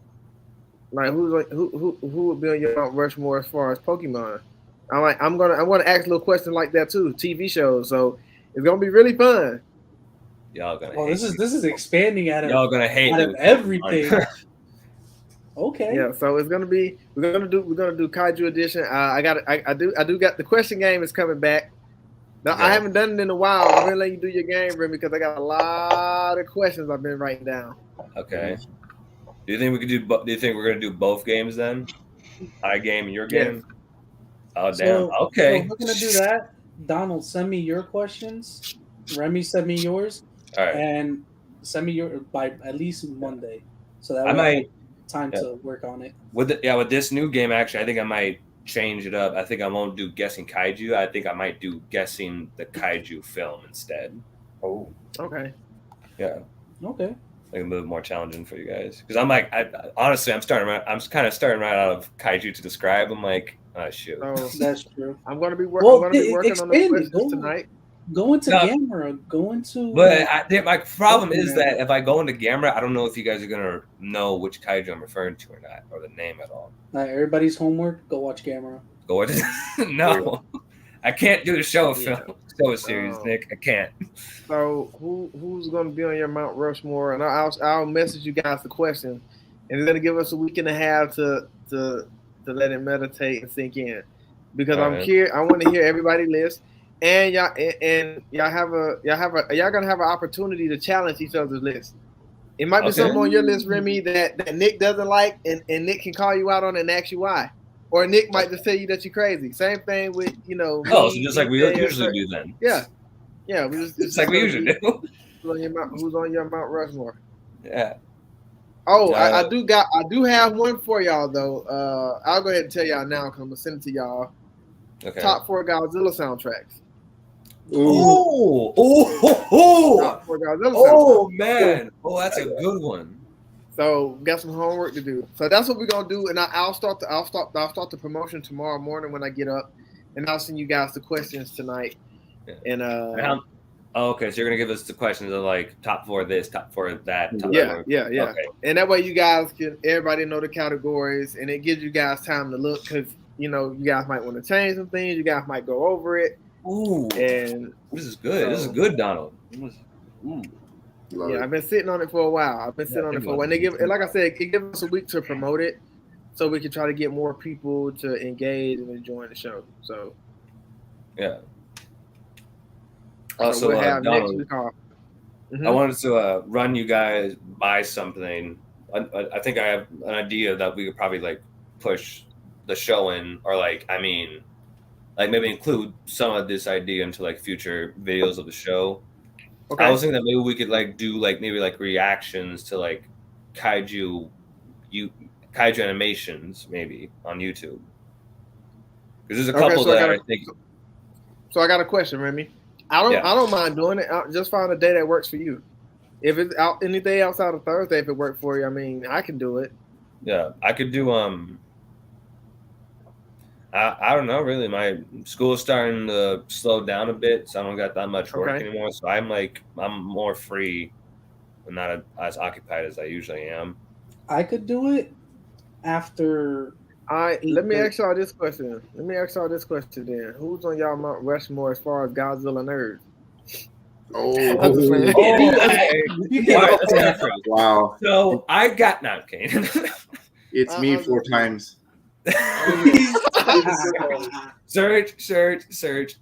Like who would be on your Mount Rushmore as far as Pokemon? I'm gonna ask a little question like that too. TV shows, so it's gonna be really fun. Y'all gonna. Well, this is expanding out of y'all gonna hate out of everything. Okay. Yeah, so it's gonna be we're gonna do Kaiju edition. I do got the question game is coming back. Now, I haven't done it in a while. I'm gonna let you do your game, Remy, because I got a lot of questions I've been writing down. Okay. Do you think we could do? Do you think we're gonna do both games then? My game and your game. Yes. Oh damn! Okay. So we're gonna do that. Donald, send me your questions. Remy, send me yours. All right. And send me your by at least Monday, so that I might time to work on it. With this new game, actually, I think I might change it up. I think I won't do guessing kaiju. I think I might do guessing the kaiju film instead. Oh. Okay. Yeah. Okay. Like a little more challenging for you guys, because I'm like, honestly, I'm kind of starting right out of kaiju to describe. I'm like, oh shoot. Oh, that's true. I'm gonna be working on the questions tonight. Go into Gamera. Go into. But my problem is that if I go into Gamera, I don't know if you guys are gonna know which kaiju I'm referring to or not, or the name at all. Everybody's homework. Go watch Gamera. Go watch. No, I can't do the show a series, Nick. I can't. So who's going to be on your Mount Rushmore? And I'll message you guys the question, and they're going to give us a week and a half to let it meditate and sink in, because I'm curious. I want to hear everybody's list, and y'all gonna have an opportunity to challenge each other's list. It might be something on your list, Remy, that Nick doesn't like, and Nick can call you out on it and ask you why. Or Nick might just tell you that you're crazy. Same thing with, so just like we usually do then. Yeah. It's like we usually do. Who's on your Mount Rushmore? Yeah. Oh, I do have one for y'all though. I'll go ahead and tell y'all now because I'm gonna send it to y'all. Okay. Top 4 Godzilla soundtracks. Oh! Top 4 Godzilla Oh man! Oh, that's a good one. So we got some homework to do. So that's what we're gonna do, and I'll start the promotion tomorrow morning when I get up, and I'll send you guys the questions tonight. Yeah. And okay, so you're gonna give us the questions of like top 4 this, top 4 that. Top yeah. 4. Okay. And that way you guys everybody know the categories, and it gives you guys time to look, because you guys might want to change some things. You guys might go over it. Ooh, and this is good. This is good, Donald. Yeah, I've been sitting on it for a while. And they like I said, it gives us a week to promote it, so we can try to get more people to engage and enjoy the show. So, yeah. Also, Also, we'll have Donald, next week off. I wanted to run you guys by something. I think I have an idea that we could probably like push the show in, or like maybe include some of this idea into like future videos of the show. Okay. I was thinking that maybe we could like do like maybe like reactions to like kaiju animations maybe on YouTube. Because there's a couple I think. So I got a question, Remy. I don't mind doing it. I'll just find a day that works for you. If it's out any day outside of Thursday, if it worked for you, I mean, I can do it. Yeah, I could do I don't know really. My school is starting to slow down a bit, so I don't got that much work anymore. So I'm more free and not as occupied as I usually am. I could do it after. Let me ask y'all this question. Then. Who's on y'all Mount Rushmore as far as Godzilla nerds? Wow. So I got not Kane. It's me 4 times. Search,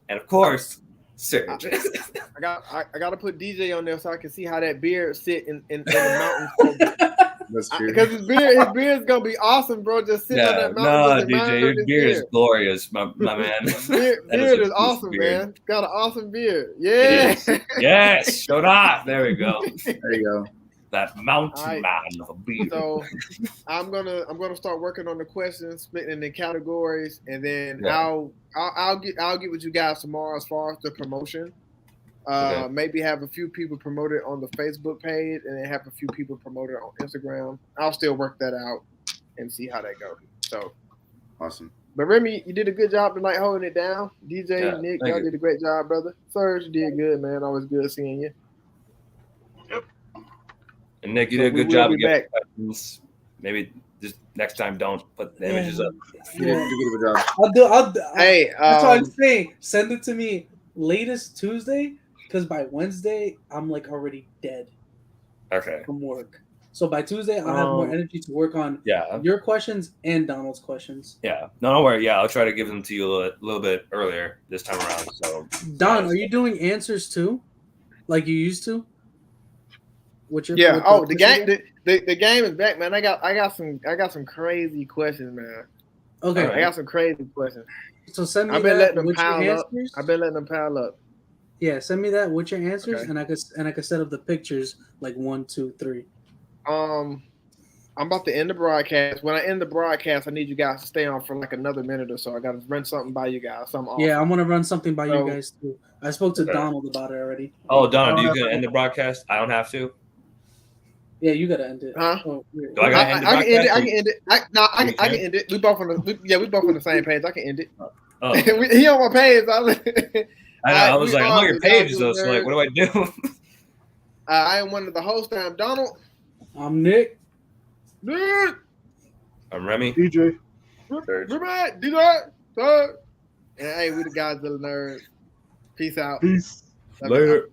and of course, search. I got to put DJ on there so I can see how that beard sit in the mountains. That's true. Because his beard's gonna be awesome, bro. Just sitting on that mountain. No, DJ, your beard is glorious, my man. beard is awesome, man. Got an awesome beard. Yeah. Yes, showed off. There we go. There you go. That mountain man of a beard. So I'm gonna start working on the questions, splitting in the categories, and then I'll get with you guys tomorrow as far as the promotion. Maybe have a few people promote it on the Facebook page, and then have a few people promote it on Instagram. I'll still work that out and see how that goes. So awesome. But Remy, you did a good job tonight holding it down. DJ, Nick, y'all did a great job, brother. Serge, you did good, man. Always good seeing you. Yep. And Nick, you did a good job of getting questions. Maybe just next time, don't put the images up. Yeah. You did a good job. I'll do. Hey, that's what I'm saying. Send it to me latest Tuesday, because by Wednesday I'm like already dead. Okay. From work. So by Tuesday I'll have more energy to work on your questions and Donald's questions. Yeah. No, don't worry. Yeah, I'll try to give them to you a little bit earlier this time around. So Don, are you doing answers too, like you used to? The game is back, man. I got some crazy questions, man. Okay. I got some crazy questions. So send me I've been that letting them with pile your up. answers. I've been letting them pile up. Yeah, send me that with your answers, and I could set up the pictures like 1, 2, 3. I'm about to end the broadcast. When I end the broadcast, I need you guys to stay on for like another minute or so. I got to run something by you guys. Yeah, I want to run something by you guys too. I spoke to Donald about it already. Oh, Donald, do you gonna end the broadcast? I don't have to. Yeah, you gotta end it. Huh? Oh, do I gotta end the broadcast? I can end it. I can end it. We both on the same page. I can end it. Oh. He on my page. I know. I was like, I'm on your page though. So like, what do I do? I am one of the hosts. I'm Donald. I'm Nick. Nick. I'm Remy. DJ. DJ. And hey, we the Godzilla nerds. Peace out. Peace. Love y'all. Later.